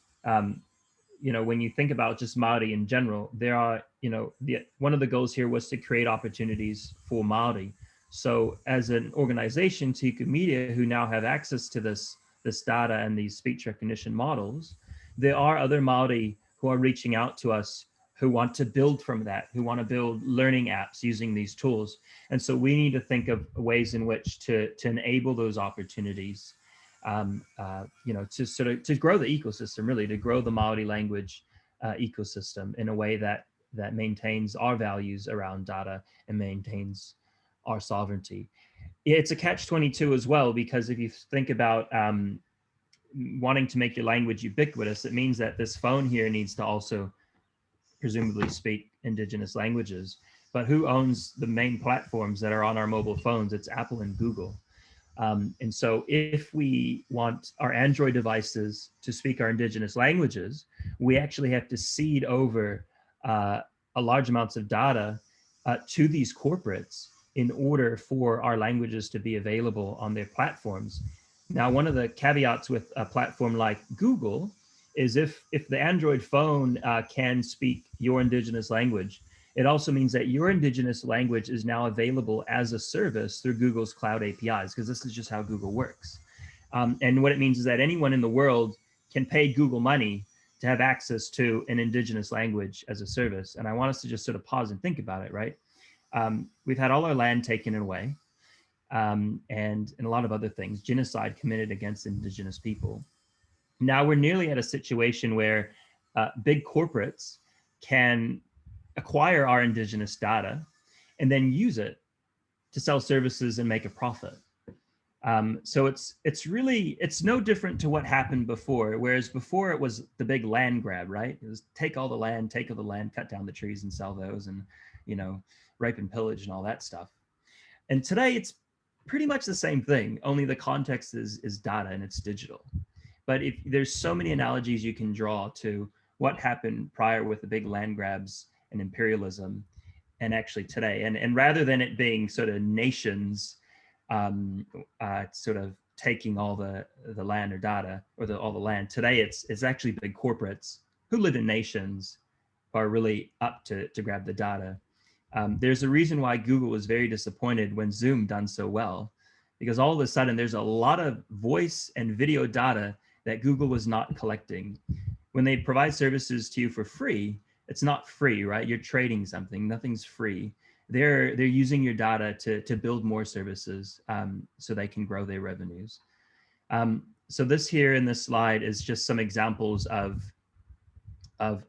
you know, when you think about just Maori in general, there are, you know, one of the goals here was to create opportunities for Maori. So as an organization, Tiku Media, who now have access to this data and these speech recognition models, there are other Maori who are reaching out to us who want to build from that, who want to build learning apps using these tools. And so we need to think of ways in which to enable those opportunities, you know, to sort of to grow the ecosystem, really, to grow the Maori language ecosystem in a way that maintains our values around data and maintains our sovereignty. It's a catch-22 as well, because if you think about wanting to make your language ubiquitous, it means that this phone here needs to also presumably speak Indigenous languages. But who owns the main platforms that are on our mobile phones? It's Apple and Google. And so if we want our Android devices to speak our Indigenous languages, we actually have to seed over a large amounts of data to these corporates in order for our languages to be available on their platforms. Now, one of the caveats with a platform like Google is if the Android phone can speak your Indigenous language, it also means that your Indigenous language is now available as a service through Google's cloud APIs, because this is just how Google works. And what it means is that anyone in the world can pay Google money to have access to an Indigenous language as a service. And I want us to just sort of pause and think about it, right? We've had all our land taken away, and a lot of other things, genocide committed against Indigenous people. Now we're nearly at a situation where big corporates can acquire our Indigenous data and then use it to sell services and make a profit. So it's no different to what happened before, whereas before it was the big land grab, right? It was take all the land, cut down the trees and sell those, and, you know, rape and pillage and all that stuff. And today it's pretty much the same thing, only the context is data and it's digital. But if there's so many analogies you can draw to what happened prior with the big land grabs and imperialism, and actually today, and rather than it being sort of nations sort of taking all the land or data, or all the land, today it's actually big corporates who live in nations who are really up to grab the data. There's a reason why Google was very disappointed when Zoom done so well, because all of a sudden there's a lot of voice and video data that Google was not collecting. When they provide services to you for free, it's not free, right? You're trading something, nothing's free. They're using your data to build more services so they can grow their revenues. So this here in this slide is just some examples of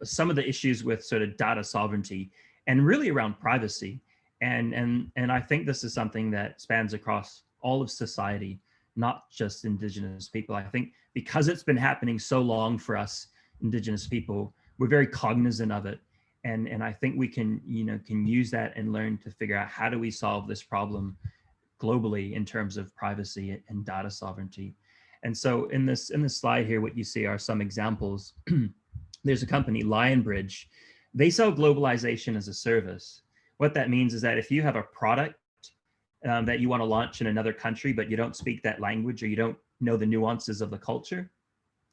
some of the issues with sort of data sovereignty and really around privacy. And I think this is something that spans across all of society, not just Indigenous people. I think because it's been happening so long for us Indigenous people, we're very cognizant of it. And I think we can use that and learn to figure out how do we solve this problem globally in terms of privacy and data sovereignty. And so in this slide here, what you see are some examples. There's a company, Lionbridge. They sell globalization as a service. What that means is that if you have a product that you want to launch in another country, but you don't speak that language or you don't know the nuances of the culture,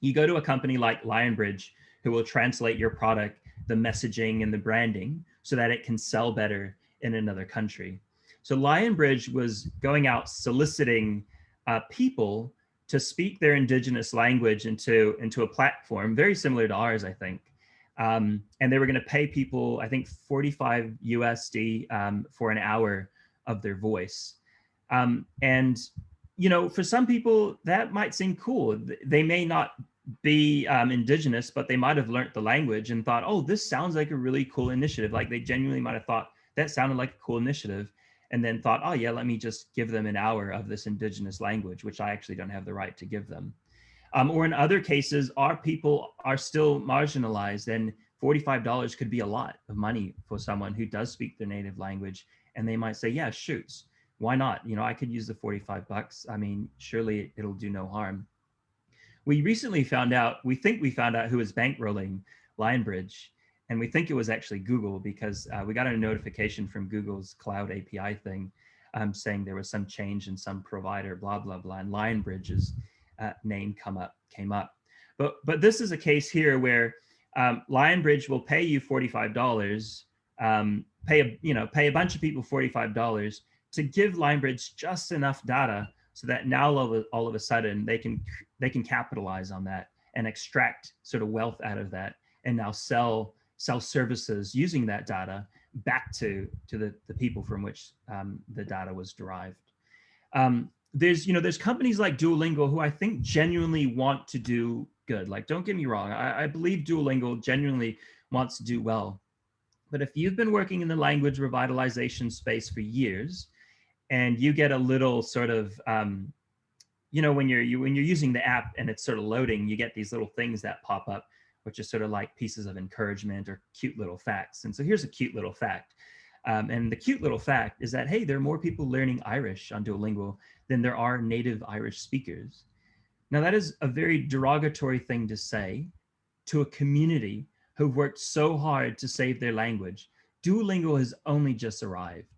you go to a company like Lionbridge who will translate your product, the messaging and the branding, so that it can sell better in another country. So Lionbridge was going out soliciting people to speak their Indigenous language into a platform very similar to ours, I think. And they were going to pay people, I think, 45 USD for an hour of their voice. And, you know, for some people that might seem cool. They may not be Indigenous, but they might have learned the language and thought, oh, this sounds like a really cool initiative. Like they genuinely might have thought that sounded like a cool initiative, and then thought, oh yeah, let me just give them an hour of this Indigenous language, which I actually don't have the right to give them. Or in other cases, our people are still marginalized, and $45 could be a lot of money for someone who does speak their native language. And they might say, yeah, shoots, why not? You know, I could use the 45 bucks. I mean, surely it'll do no harm. We recently found out, we think we found out who was bankrolling Lionbridge, and we think it was actually Google, because we got a notification from Google's cloud API thing saying there was some change in some provider, blah, blah, blah, and Lionbridge's name came up. But this is a case here where Lionbridge will pay you $45, pay a bunch of people $45 to give Lionbridge just enough data so that now all of a sudden they can capitalize on that and extract sort of wealth out of that, and now sell services using that data back to the people from which the data was derived. There's companies like Duolingo who I think genuinely want to do good. Like, don't get me wrong, I believe Duolingo genuinely wants to do well. But if you've been working in the language revitalization space for years, and you get a little sort of, when you're using the app and it's sort of loading, you get these little things that pop up, which are sort of like pieces of encouragement or cute little facts. And so here's a cute little fact. And the cute little fact is that, hey, there are more people learning Irish on Duolingo than there are native Irish speakers. Now, that is a very derogatory thing to say to a community who've worked so hard to save their language. Duolingo has only just arrived,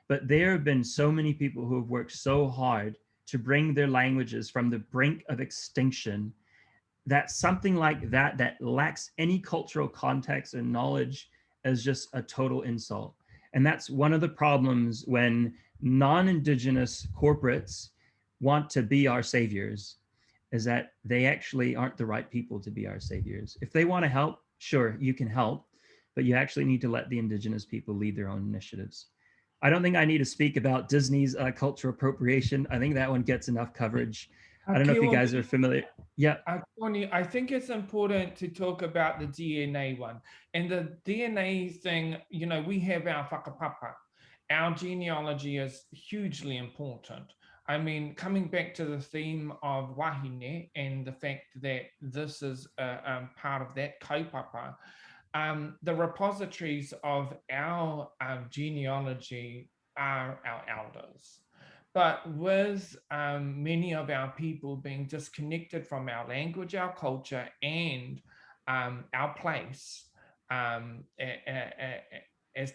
but there have been so many people who have worked so hard to bring their languages from the brink of extinction that something like that lacks any cultural context and knowledge is just a total insult. And that's one of the problems when non-Indigenous corporates want to be our saviors, is that they actually aren't the right people to be our saviors. If they want to help, sure, you can help, but you actually need to let the Indigenous people lead their own initiatives. I don't think I need to speak about Disney's cultural appropriation. I think that one gets enough coverage. I don't know if you guys are familiar. Yeah. Keoni, I think it's important to talk about the DNA one. And the DNA thing, we have our whakapapa. Our genealogy is hugely important. I mean, coming back to the theme of wahine and the fact that this is part of that kaupapa, the repositories of our genealogy are our elders. But with many of our people being disconnected from our language, our culture, and our place as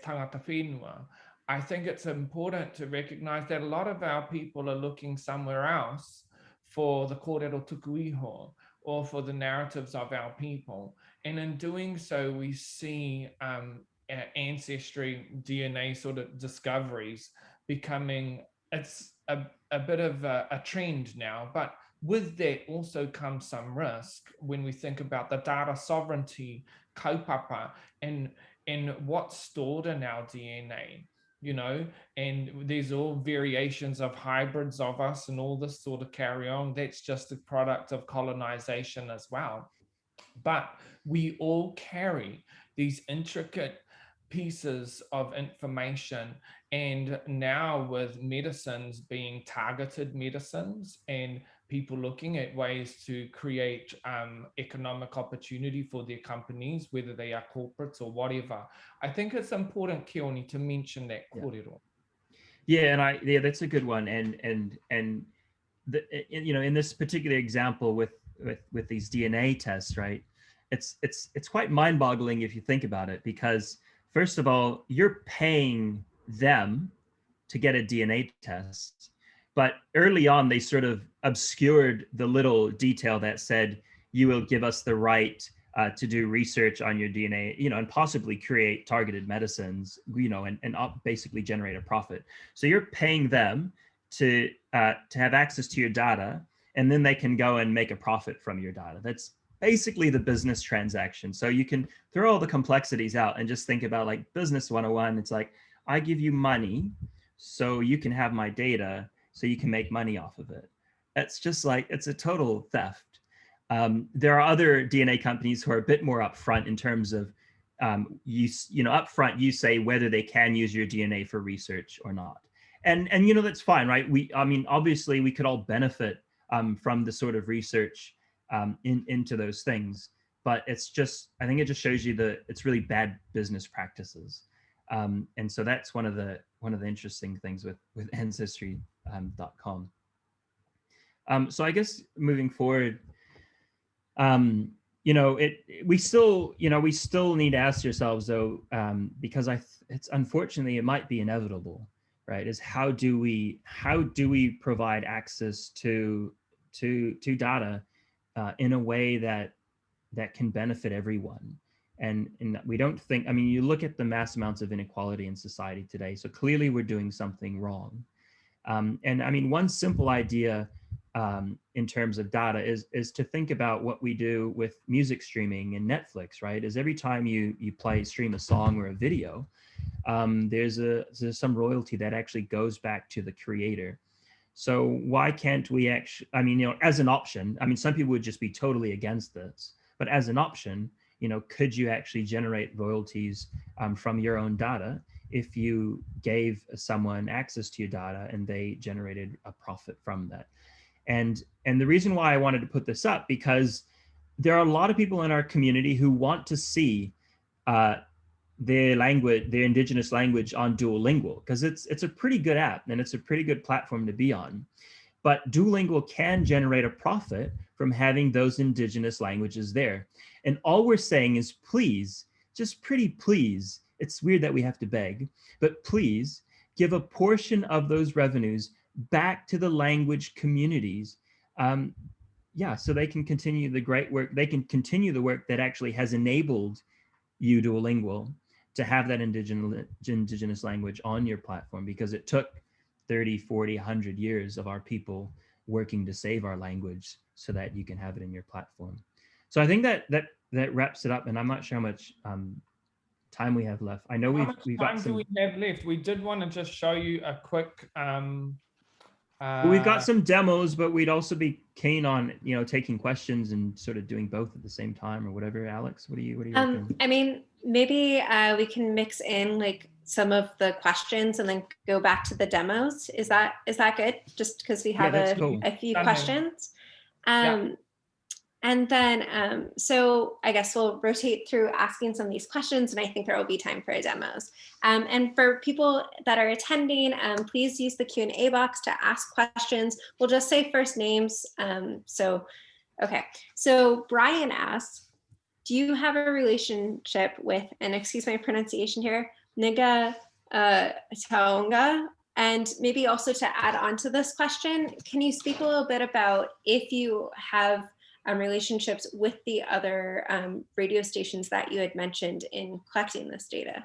tangata whenua, I think it's important to recognize that a lot of our people are looking somewhere else for the kōrero tuku iho, or for the narratives of our people. And in doing so, we see ancestry DNA sort of discoveries becoming, it's a bit of a trend now, but with that also comes some risk when we think about the data sovereignty, kaupapa, and what's stored in our DNA, and there's all variations of hybrids of us and all this sort of carry on. That's just a product of colonization as well. But we all carry these intricate pieces of information, and now with medicines being targeted medicines and people looking at ways to create economic opportunity for their companies, whether they are corporates or whatever, I think it's important, Keoni, to mention that kōrero. Yeah, that's a good one. And in this particular example with these DNA tests, right? It's quite mind-boggling if you think about it, because first of all, you're paying them to get a DNA test, but early on they sort of obscured the little detail that said you will give us the right to do research on your DNA, and possibly create targeted medicines, and basically generate a profit. So you're paying them to have access to your data, and then they can go and make a profit from your data. That's basically the business transaction. So you can throw all the complexities out and just think about like business 101. It's like, I give you money so you can have my data so you can make money off of it. That's just like, it's a total theft. There are other DNA companies who are a bit more upfront in terms of upfront you say whether they can use your DNA for research or not. And that's fine, right? Obviously we could all benefit from the sort of research into those things, but I think it just shows you it's really bad business practices. And so that's one of the interesting things with ancestry.com. So I guess moving forward, we still need to ask yourselves though, because it's unfortunately, it might be inevitable. right? Is how do we provide access to data in a way that can benefit everyone? And we don't think, I mean, you look at the mass amounts of inequality in society today, so clearly we're doing something wrong. And I mean, one simple idea in terms of data is to think about what we do with music streaming and Netflix, right? Is every time you stream a song or a video, there's some royalty that actually goes back to the creator. So why can't we actually, I mean, you know, as an option, I mean, some people would just be totally against this, but as an option, you know, could you actually generate royalties from your own data if you gave someone access to your data and they generated a profit from that? And the reason why I wanted to put this up, because there are a lot of people in our community who want to see their language, their Indigenous language on Duolingo, because it's a pretty good app and it's a pretty good platform to be on. But Duolingo can generate a profit from having those Indigenous languages there. And all we're saying is, please, just pretty please, it's weird that we have to beg, but please give a portion of those revenues back to the language communities. Yeah, so they can continue the great work. They can continue the work that actually has enabled you, Duolingo, to have that indigenous language on your platform, because it took 30, 40, 100 years of our people working to save our language so that you can have it in your platform. So I think that wraps it up, and I'm not sure how much time we have left. I know we've got some. How much time do we have left? We did want to just show you a quick. Well, we've got some demos, but we'd also be keen on, you know, taking questions and sort of doing both at the same time or whatever. Alex, what do you reckon? I mean, maybe we can mix in like some of the questions and then go back to the demos. Is that good? Just because we have a few questions. And then, so I guess we'll rotate through asking some of these questions, and I think there will be time for demos. And for people that are attending, please use the Q&A box to ask questions. We'll just say first names. Okay, so Brian asks, do you have a relationship with, and excuse my pronunciation here, Niga Taonga? And maybe also to add on to this question, can you speak a little bit about if you have relationships with the other radio stations that you had mentioned in collecting this data?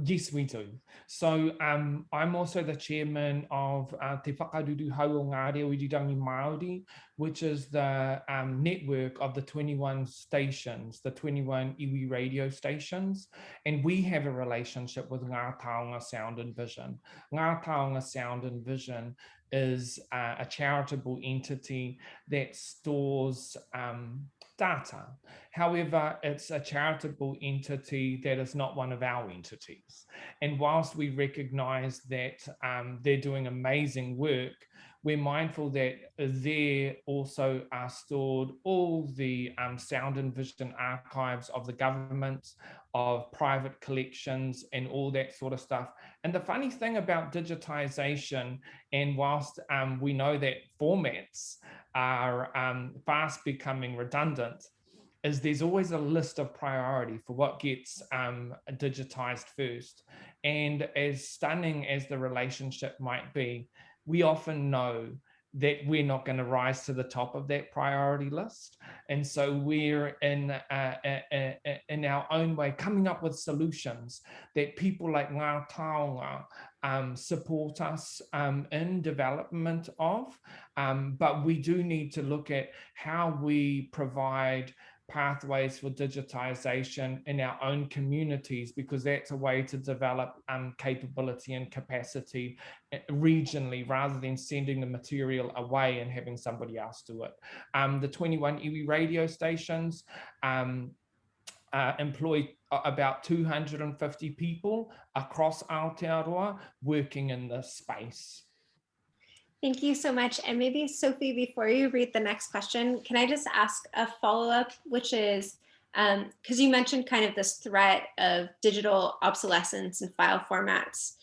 Yes, we do. So I'm also the chairman of Te Whakaruruhau o Ngā Reo Irirangi Māori, which is the network of the 21 stations, the 21 iwi radio stations. And we have a relationship with Ngā Taonga Sound and Vision. Ngā Taonga Sound and Vision is a charitable entity that stores data. However, it's a charitable entity that is not one of our entities. And whilst we recognize that they're doing amazing work, we're mindful that there also are stored all the sound and vision archives of the government, of private collections, and all that sort of stuff. And the funny thing about digitization, and whilst we know that formats are fast becoming redundant, is there's always a list of priority for what gets digitized first. And as stunning as the relationship might be, we often know that we're not going to rise to the top of that priority list. And so we're in our own way coming up with solutions that people like Ngā Taonga support us in development of. But we do need to look at how we provide pathways for digitization in our own communities, because that's a way to develop capability and capacity regionally, rather than sending the material away and having somebody else do it. The 21 iwi radio stations employ about 250 people across Aotearoa working in this space. Thank you so much. And maybe Sophie, before you read the next question, can I just ask a follow-up, which is, because you mentioned kind of this threat of digital obsolescence and file formats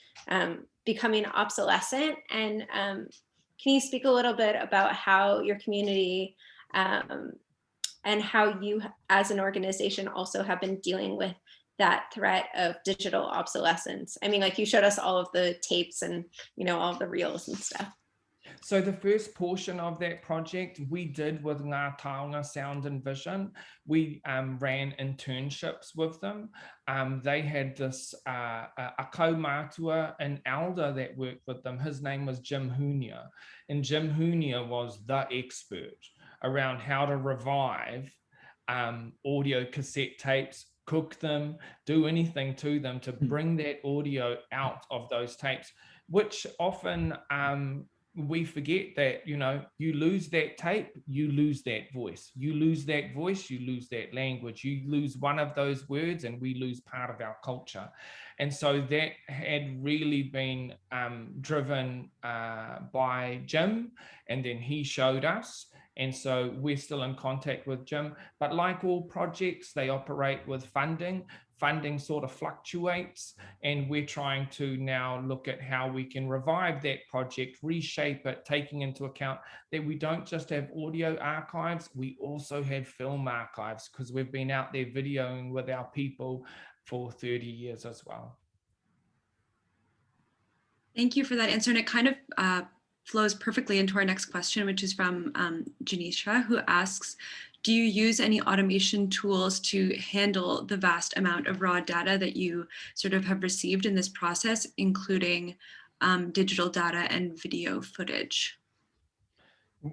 becoming obsolescent. And can you speak a little bit about how your community and how you as an organization also have been dealing with that threat of digital obsolescence? I mean, like you showed us all of the tapes and, you know, all of the reels and stuff. So the first portion of that project we did with Ngā Taonga Sound and Vision. We ran internships with them. They had this a kaumātua, an elder that worked with them. His name was Jim Hunia. And Jim Hunia was the expert around how to revive audio cassette tapes, cook them, do anything to them to bring that audio out of those tapes, which often we forget that, you know, you lose that tape, you lose that voice. You lose that voice, you lose that language. You lose one of those words and we lose part of our culture. And so that had really been driven by Jim, and then he showed us. And so we're still in contact with Jim. But like all projects, they operate with funding. Funding sort of fluctuates, and we're trying to now look at how we can revive that project, reshape it, taking into account that we don't just have audio archives, we also have film archives, because we've been out there videoing with our people for 30 years as well. Thank you for that answer. And it kind of flows perfectly into our next question, which is from Janisha, who asks, do you use any automation tools to handle the vast amount of raw data that you sort of have received in this process, including digital data and video footage?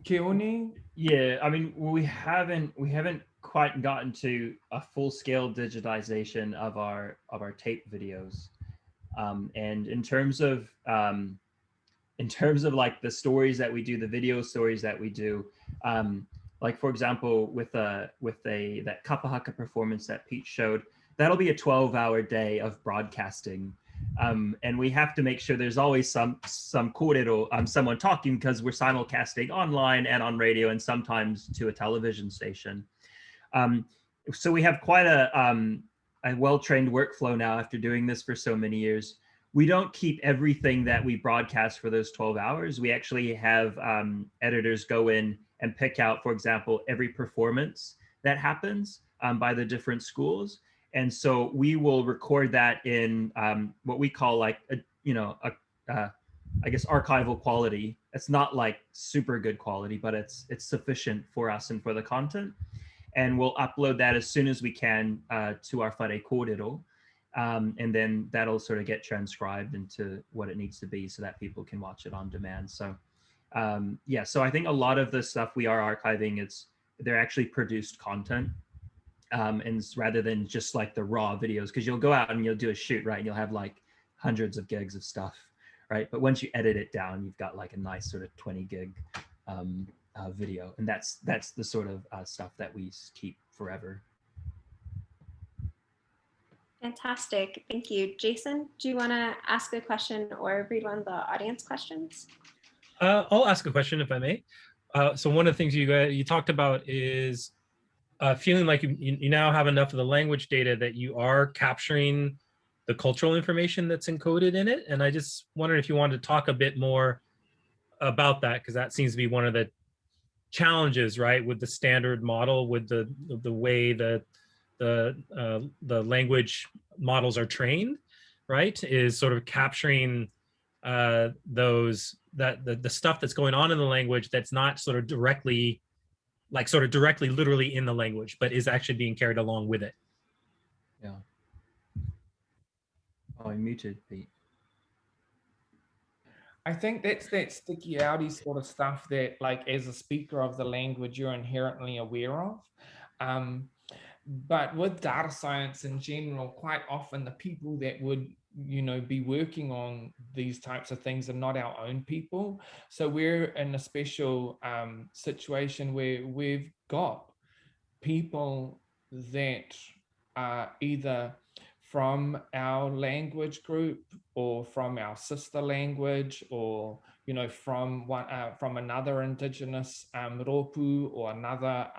Keoni? Yeah, I mean, we haven't quite gotten to a full-scale digitization of our tape videos. And in terms of like the stories that we do, the video stories that we do, like for example, with that kapahaka performance that Pete showed, that'll be a 12-hour day of broadcasting. And we have to make sure there's always some kōrero, someone talking, because we're simulcasting online and on radio and sometimes to a television station. So we have quite a well-trained workflow now after doing this for so many years. We don't keep everything that we broadcast for those 12 hours. We actually have editors go in and pick out, for example, every performance that happens by the different schools. And so we will record that in what we call like, I guess archival quality. It's not like super good quality, but it's sufficient for us and for the content. And we'll upload that as soon as we can to our whare kōrero. And then that'll sort of get transcribed into what it needs to be so that people can watch it on demand. So yeah, so I think a lot of the stuff we are archiving, they're actually produced content. And rather than just like the raw videos, because you'll go out and you'll do a shoot, right? And you'll have like hundreds of gigs of stuff, right? But once you edit it down, you've got like a nice sort of 20 gig video. And that's the sort of stuff that we keep forever. Fantastic, thank you. Jason, do you want to ask a question or read one of the audience questions? I'll ask a question if I may. So one of the things you talked about is feeling like you now have enough of the language data that you are capturing the cultural information that's encoded in it. And I just wondered if you wanted to talk a bit more about that, because that seems to be one of the challenges, right, with the standard model, with the way that the language models are trained, right, is sort of capturing the stuff that's going on in the language that's not sort of directly literally in the language, but is actually being carried along with it. Yeah. Oh, I muted Pete. I think that's that sticky outy sort of stuff that, like, as a speaker of the language, you're inherently aware of. But with data science in general, quite often the people that would, be working on these types of things are not our own people. So we're in a special situation where we've got people that are either from our language group or from our sister language, or from another Indigenous rōpū or another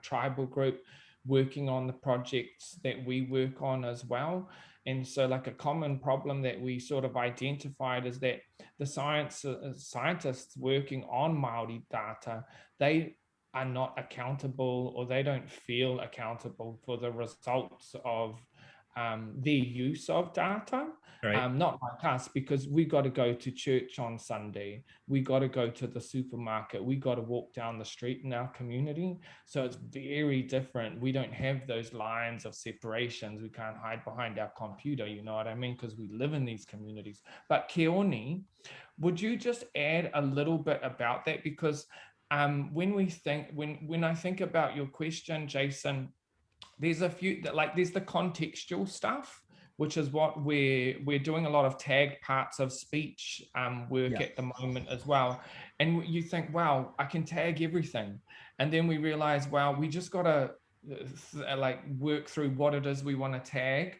tribal group working on the projects that we work on as well. And so, like, a common problem that we sort of identified is that the scientists working on Māori data, they are not accountable, or they don't feel accountable for the results of their use of data. Right. Not like us, because we got to go to church on Sunday. We got to go to the supermarket. We got to walk down the street in our community. So it's very different. We don't have those lines of separations. We can't hide behind our computer, you know what I mean? Because we live in these communities. But Keoni, would you just add a little bit about that? Because when I think about your question, Jason, there's a few that, like, there's the contextual stuff, which is what we're doing a lot of tag parts of speech work at the moment as well. And you think, wow, I can tag everything. And then we realize, wow, we just got to like work through what it is we want to tag,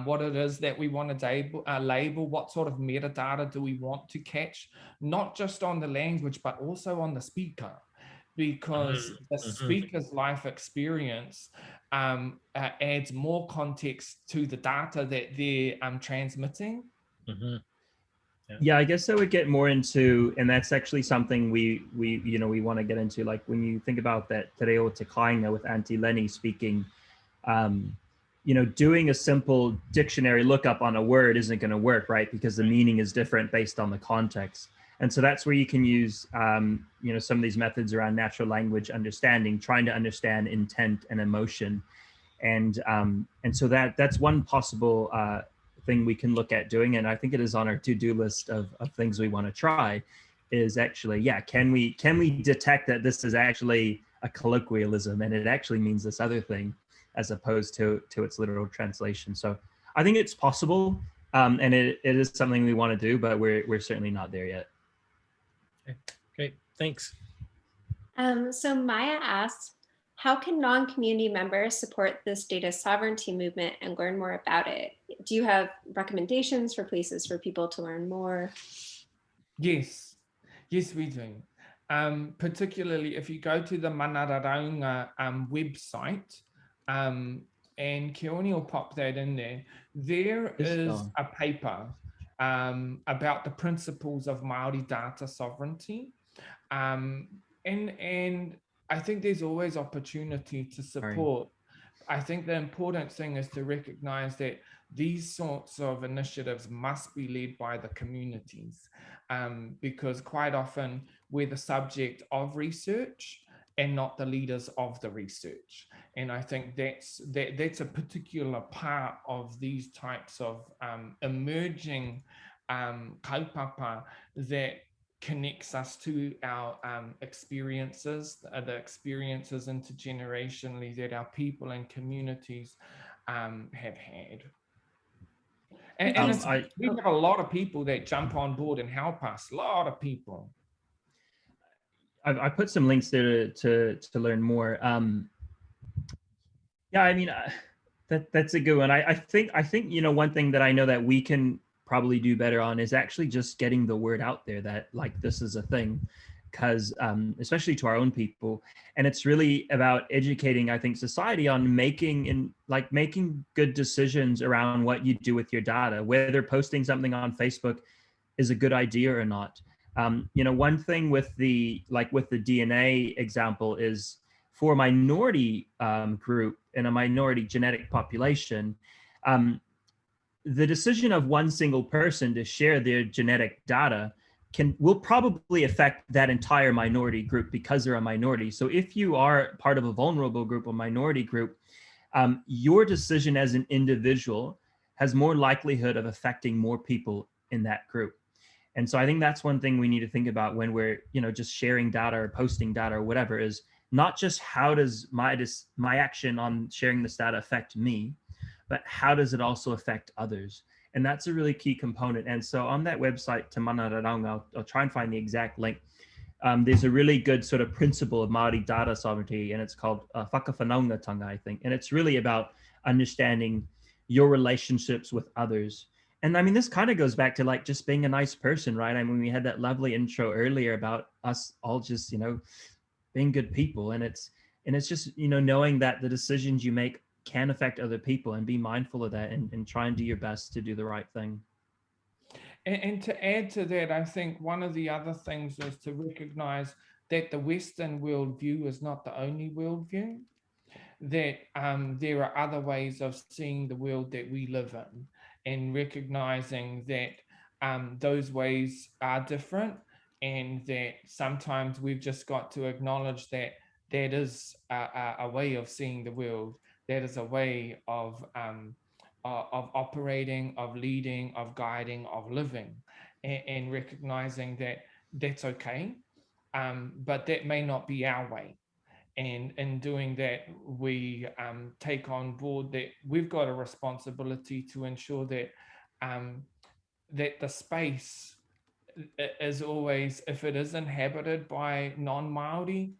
what it is that we want to label, what sort of metadata do we want to catch, not just on the language, but also on the speaker. Because the speaker's life experience adds more context to the data that they're transmitting. Yeah, I guess I would get more into, and that's actually something we want to get into. Like when you think about that Te Reo Te Kāinga with Auntie Lenny speaking, doing a simple dictionary lookup on a word isn't going to work, right? Because the meaning is different based on the context. And so that's where you can use, some of these methods around natural language understanding, trying to understand intent and emotion. And so that's one possible thing we can look at doing. And I think it is on our to-do list of things we want to try, is actually, can we detect that this is actually a colloquialism and it actually means this other thing as opposed to its literal translation. So I think it's possible, and it is something we want to do, but we're certainly not there yet. Okay, great, thanks. So Maya asks, how can non-community members support this data sovereignty movement and learn more about it? Do you have recommendations for places for people to learn more? Yes, we do. Particularly if you go to the Manararaunga website, and Keoni will pop that in there. There is a paper about the principles of Māori data sovereignty. And I think there's always opportunity to support. I think the important thing is to recognize that these sorts of initiatives must be led by the communities, because quite often we're the subject of research and not the leaders of the research. And I think that's a particular part of these types of emerging kaupapa that connects us to our experiences, the experiences intergenerationally that our people and communities have had. And we have a lot of people that jump on board and help us, a lot of people. I put some links there to learn more. I mean, that's a good one. I think one thing that I know that we can probably do better on is actually just getting the word out there that, like, this is a thing, because especially to our own people. And it's really about educating, I think, society on making good decisions around what you do with your data, whether posting something on Facebook is a good idea or not. One thing with the DNA example is, for a minority group in a minority genetic population, the decision of one single person to share their genetic data will probably affect that entire minority group because they're a minority. So if you are part of a vulnerable group, a minority group, your decision as an individual has more likelihood of affecting more people in that group. And so I think that's one thing we need to think about when we're, just sharing data or posting data or whatever, is not just how does my action on sharing this data affect me, but how does it also affect others? And that's a really key component. And so on that website, Te Manararaunga, I'll try and find the exact link. There's a really good sort of principle of Māori data sovereignty, and it's called whakawhanaungatanga, I think. And it's really about understanding your relationships with others. And I mean, this kind of goes back to, like, just being a nice person, right? I mean, we had that lovely intro earlier about us all just, being good people. And it's just, knowing that the decisions you make can affect other people, and be mindful of that, and try and do your best to do the right thing. And to add to that, I think one of the other things is to recognize that the Western worldview is not the only worldview, that there are other ways of seeing the world that we live in, and recognizing that those ways are different, and that sometimes we've just got to acknowledge that that is a way of seeing the world, that is a way of operating, of leading, of guiding, of living, and recognizing that that's okay, but that may not be our way. And in doing that, we take on board that we've got a responsibility to ensure that that the space is always, if it is inhabited by non-Māori,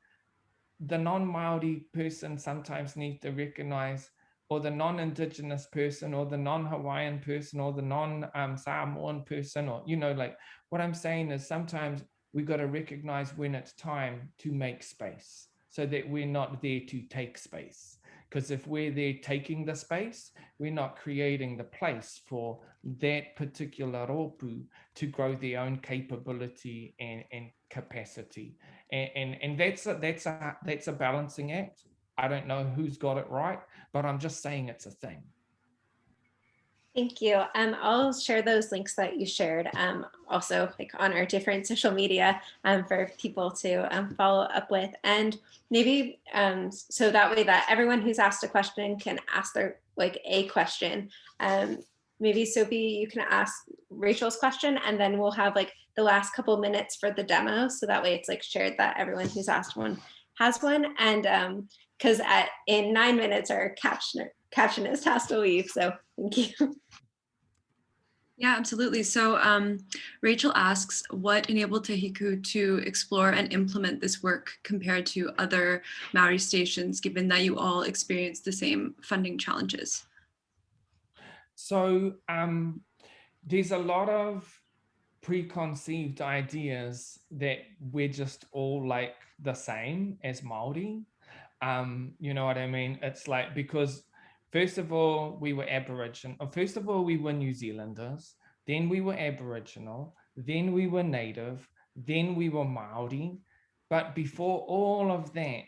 the non-Māori person sometimes needs to recognize, or the non-Indigenous person, or the non-Hawaiian person, or the non-Samoan person, or, you know, like what I'm saying is sometimes we got to recognize when it's time to make space, so that we're not there to take space. Because if we're there taking the space, we're not creating the place for that particular rōpū to grow their own capability and capacity. And that's a balancing act. I don't know who's got it right, but I'm just saying it's a thing. Thank you. I'll share those links that you shared also like on our different social media for people to follow up with. And maybe so that way that everyone who's asked a question can ask their like a question. Maybe Sophie, you can ask Rachel's question, and then we'll have like the last couple minutes for the demo. So that way it's like shared that everyone who's asked one has one. And because in 9 minutes our captionist has to leave. So thank you. Yeah, absolutely. So Rachel asks, what enabled Te Hiku to explore and implement this work compared to other Maori stations, given that you all experienced the same funding challenges? So there's a lot of preconceived ideas that we're just all like the same as Māori. You know what I mean? It's like, because first of all, we were Aboriginal. First of all, we were New Zealanders. Then we were Aboriginal. Then we were Native. Then we were Māori. But before all of that,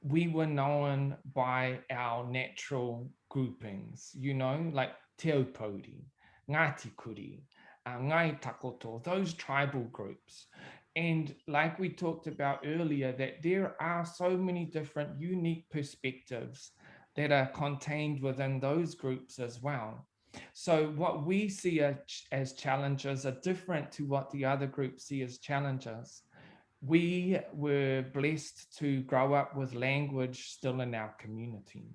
we were known by our natural groupings, you know, like Te Aupōuri, Ngāti Kuri, Ngai Takoto, those tribal groups. And like we talked about earlier, that there are so many different unique perspectives that are contained within those groups as well. So what we see as challenges are different to what the other groups see as challenges. We were blessed to grow up with language still in our community.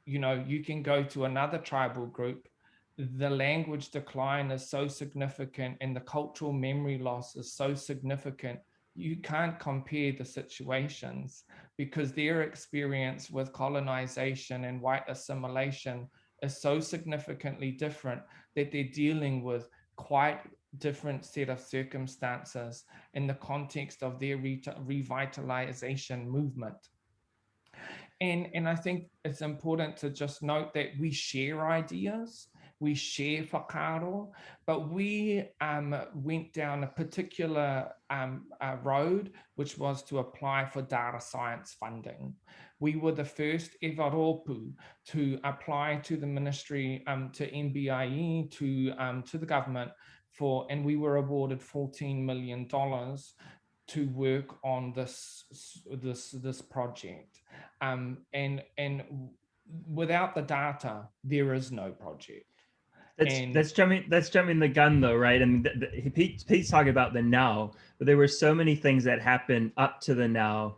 You know, you can go to another tribal group, the language decline is so significant and the cultural memory loss is so significant, you can't compare the situations, because their experience with colonization and white assimilation is so significantly different that they're dealing with quite different set of circumstances in the context of their revitalization movement. And I think it's important to just note that we share ideas, we share whakaaro, but we went down a particular road, which was to apply for data science funding. We were the first ever rōpū to apply to the ministry, to NBIE, to the government for, and we were awarded $14 million to work on this project. And without the data, there is no project. That's jumping the gun though, right? I mean, Pete's talking about the now, but there were so many things that happened up to the now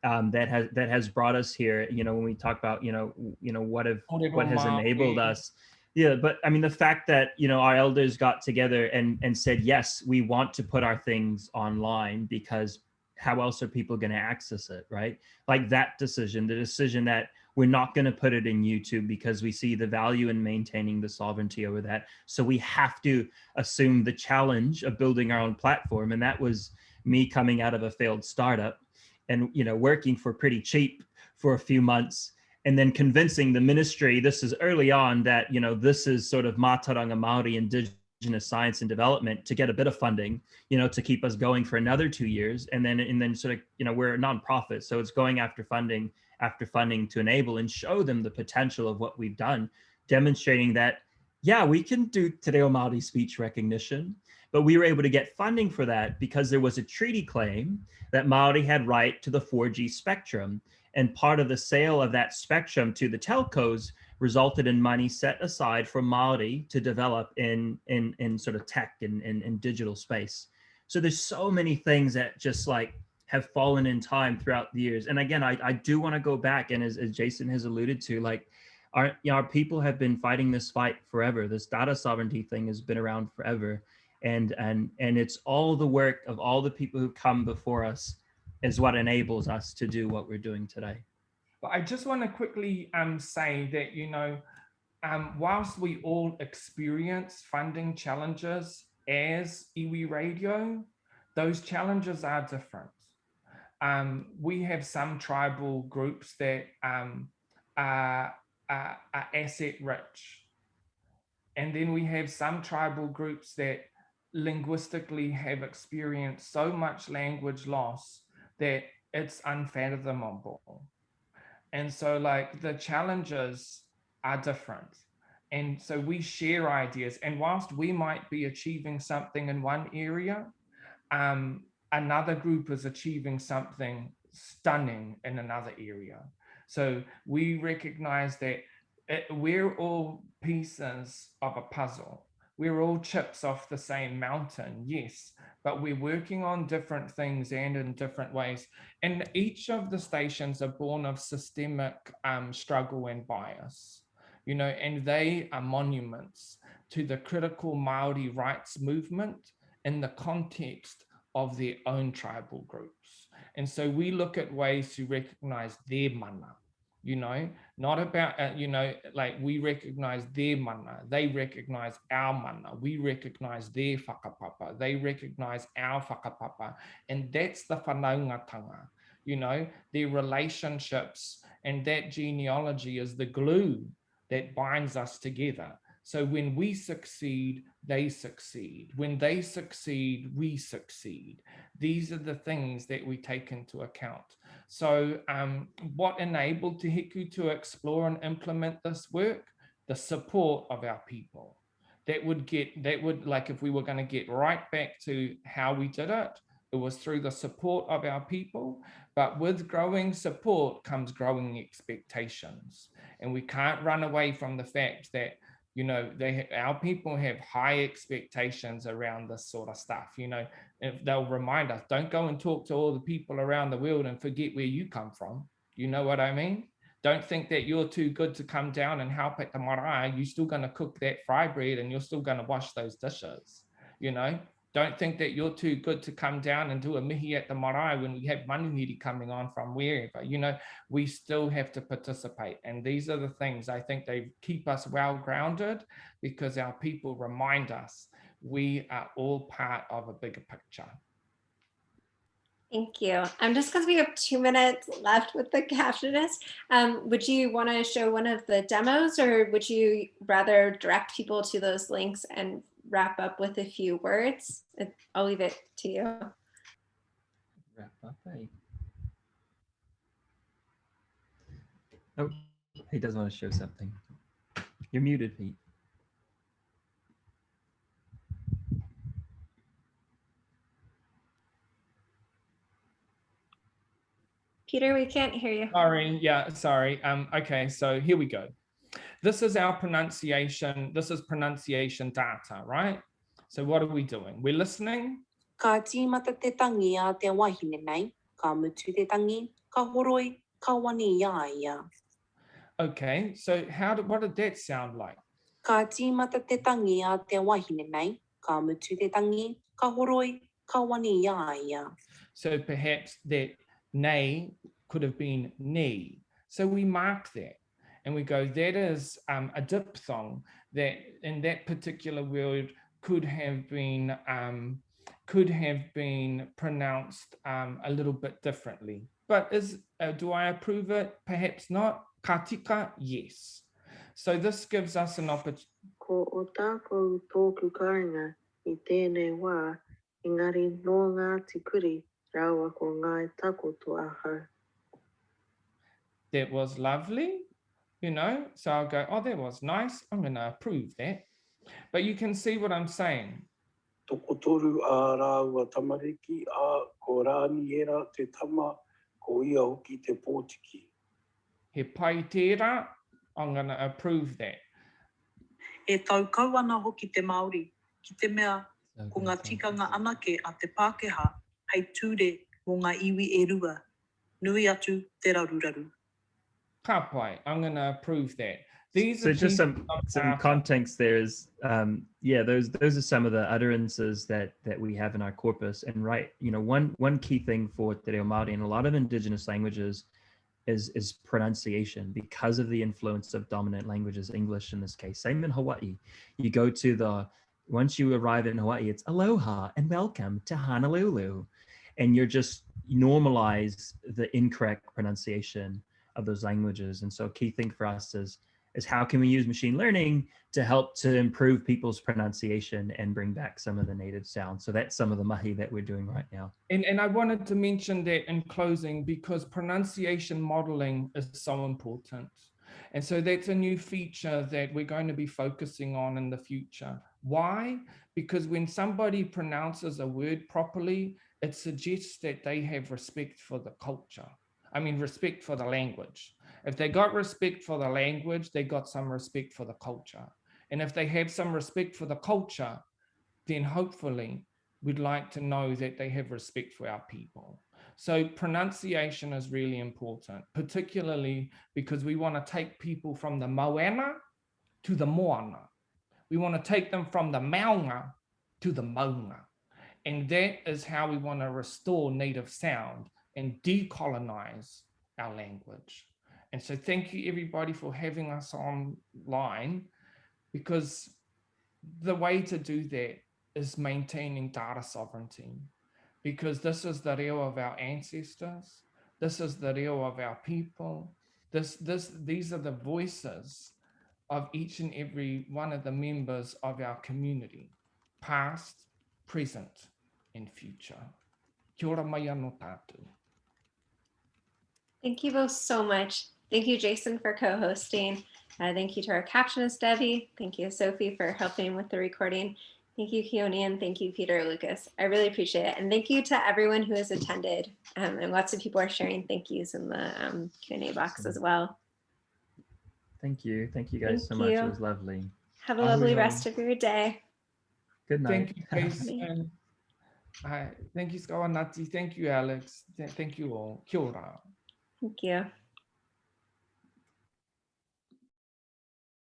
that has brought us here. You know, when we talk about what has enabled us. Yeah, but I mean, the fact that our elders got together and said, yes, we want to put our things online, because how else are people going to access it, right? Like that decision, the decision that we're not going to put it in YouTube because we see the value in maintaining the sovereignty over that. So we have to assume the challenge of building our own platform. And that was me coming out of a failed startup and, working for pretty cheap for a few months, and then convincing the ministry, this is early on, that, this is sort of Mātauranga Māori Indigenous Indigenous science and development to get a bit of funding, to keep us going for another 2 years. And then sort of, we're a nonprofit, so it's going after funding to enable and show them the potential of what we've done, demonstrating that, yeah, we can do Te Reo Māori speech recognition, but we were able to get funding for that because there was a treaty claim that Māori had right to the 4G spectrum. And part of the sale of that spectrum to the telcos resulted in money set aside for Māori to develop in sort of tech and digital space. So there's so many things that just like have fallen in time throughout the years. And again, I do want to go back, and as Jason has alluded to, like our people have been fighting this fight forever. This data sovereignty thing has been around forever. And it's all the work of all the people who come before us is what enables us to do what we're doing today. But I just want to quickly say that, whilst we all experience funding challenges as iwi radio, those challenges are different. We have some tribal groups that are asset rich. And then we have some tribal groups that linguistically have experienced so much language loss that it's unfathomable. And so like the challenges are different. And so we share ideas. And whilst we might be achieving something in one area, another group is achieving something stunning in another area. So we recognize that we're all pieces of a puzzle. We're all chips off the same mountain, yes, but we're working on different things and in different ways. And each of the stations are born of systemic struggle and bias, and they are monuments to the critical Māori rights movement in the context of their own tribal groups. And so we look at ways to recognize their mana, not about, like we recognize their mana, they recognize our mana, we recognize their whakapapa, they recognize our whakapapa. And that's the whanaungatanga, their relationships, and that genealogy is the glue that binds us together. So when we succeed, they succeed. When they succeed, we succeed. These are the things that we take into account. So what enabled Te Hiku to explore and implement this work? The support of our people. That would like, if we were going to get right back to how we did it, it was through the support of our people. But with growing support comes growing expectations. And we can't run away from the fact that our people have high expectations around this sort of stuff. If they'll remind us, don't go and talk to all the people around the world and forget where you come from. You know what I mean? Don't think that you're too good to come down and help at the marae. You're still going to cook that fry bread and you're still going to wash those dishes. Don't think that you're too good to come down and do a mihi at the marae when we have manuniri coming on from wherever. We still have to participate. And these are the things I think they keep us well grounded, because our people remind us we are all part of a bigger picture. Thank you. Just because we have 2 minutes left with the captionist, would you want to show one of the demos, or would you rather direct people to those links and wrap up with a few words? I'll leave it to you. Wrap up, eh? Oh, he does want to show something. You're muted, Pete. Peter, we can't hear you. Sorry. Okay, so here we go. This is our pronunciation. This is pronunciation data, right? So what are we doing? We're listening. Ka tīmata te tangi a te wahine nei, ka mutu te tangi, ka horoi, ka wani ia ia. Okay, so what did that sound like? Ka tīmata te tangi a te wahine nei, ka mutu te tangi, ka horoi, ka wani ia ia. So perhaps that nei could have been ni. So we mark that and we go, that is a diphthong that in that particular word could have been pronounced a little bit differently. But do I approve it? Perhaps not. Ka tika, yes. So this gives us an opportunity. Ko o tākou tōku kāinga I tēnei wā, engari no ngā tikuri rawa ko ngā takoto ahau. That was lovely, you know, so I'll go, oh, that was nice. I'm going to approve that. But you can see what I'm saying. Toko toru a rāua tamariki a ko rāni era te tama ko ia hoki te pōtiki. He pai tērā, I'm going to approve that. E tau kau ana hoki te Māori, ki te mea ko ngā tikanga anake a te Pākehā, hei ture mō ngā iwi e rua, nui atu te raruraru. Ka pai, I'm going to approve that. These So are just pieces some of context there is, yeah, those are some of the utterances that we have in our corpus. And right, you know, one key thing for Te Reo Māori and a lot of Indigenous languages is pronunciation because of the influence of dominant languages, English in this case. Same in Hawaii. You go to once you arrive in Hawaii, it's aloha and welcome to Honolulu. And you're just normalize the incorrect pronunciation of those languages. And so a key thing for us is how can we use machine learning to help to improve people's pronunciation and bring back some of the native sounds. So that's some of the mahi that we're doing right now. And I wanted to mention that in closing because pronunciation modeling is so important. And so that's a new feature that we're going to be focusing on in the future. Why? Because when somebody pronounces a word properly, it suggests that they have respect for the culture. I mean, respect for the language. If they got respect for the language, they got some respect for the culture. And if they have some respect for the culture, then hopefully we'd like to know that they have respect for our people. So pronunciation is really important, particularly because we want to take people from the moana to the moana. We want to take them from the maunga to the maunga. And that is how we want to restore native sound and decolonize our language. And so thank you everybody for having us online, because the way to do that is maintaining data sovereignty, because this is the reo of our ancestors. This is the reo of our people. These are the voices of each and every one of the members of our community, past, present, and future. Kia ora mai anō tātou. Thank you both so much. Thank you, Jason, for co-hosting. Thank you to our captionist, Debbie. Thank you, Sophie, for helping with the recording. Thank you, Keoni, and thank you, Peter Lucas. I really appreciate it. And thank you to everyone who has attended. And lots of people are sharing thank yous in the Q&A box as well. Thank you. Thank you guys so much. It was lovely. Have a lovely rest of your day. Good night. Thank you, Jason. Thank you, Skawanati. Thank you, Alex. Thank you all. Kia ora. Thank you.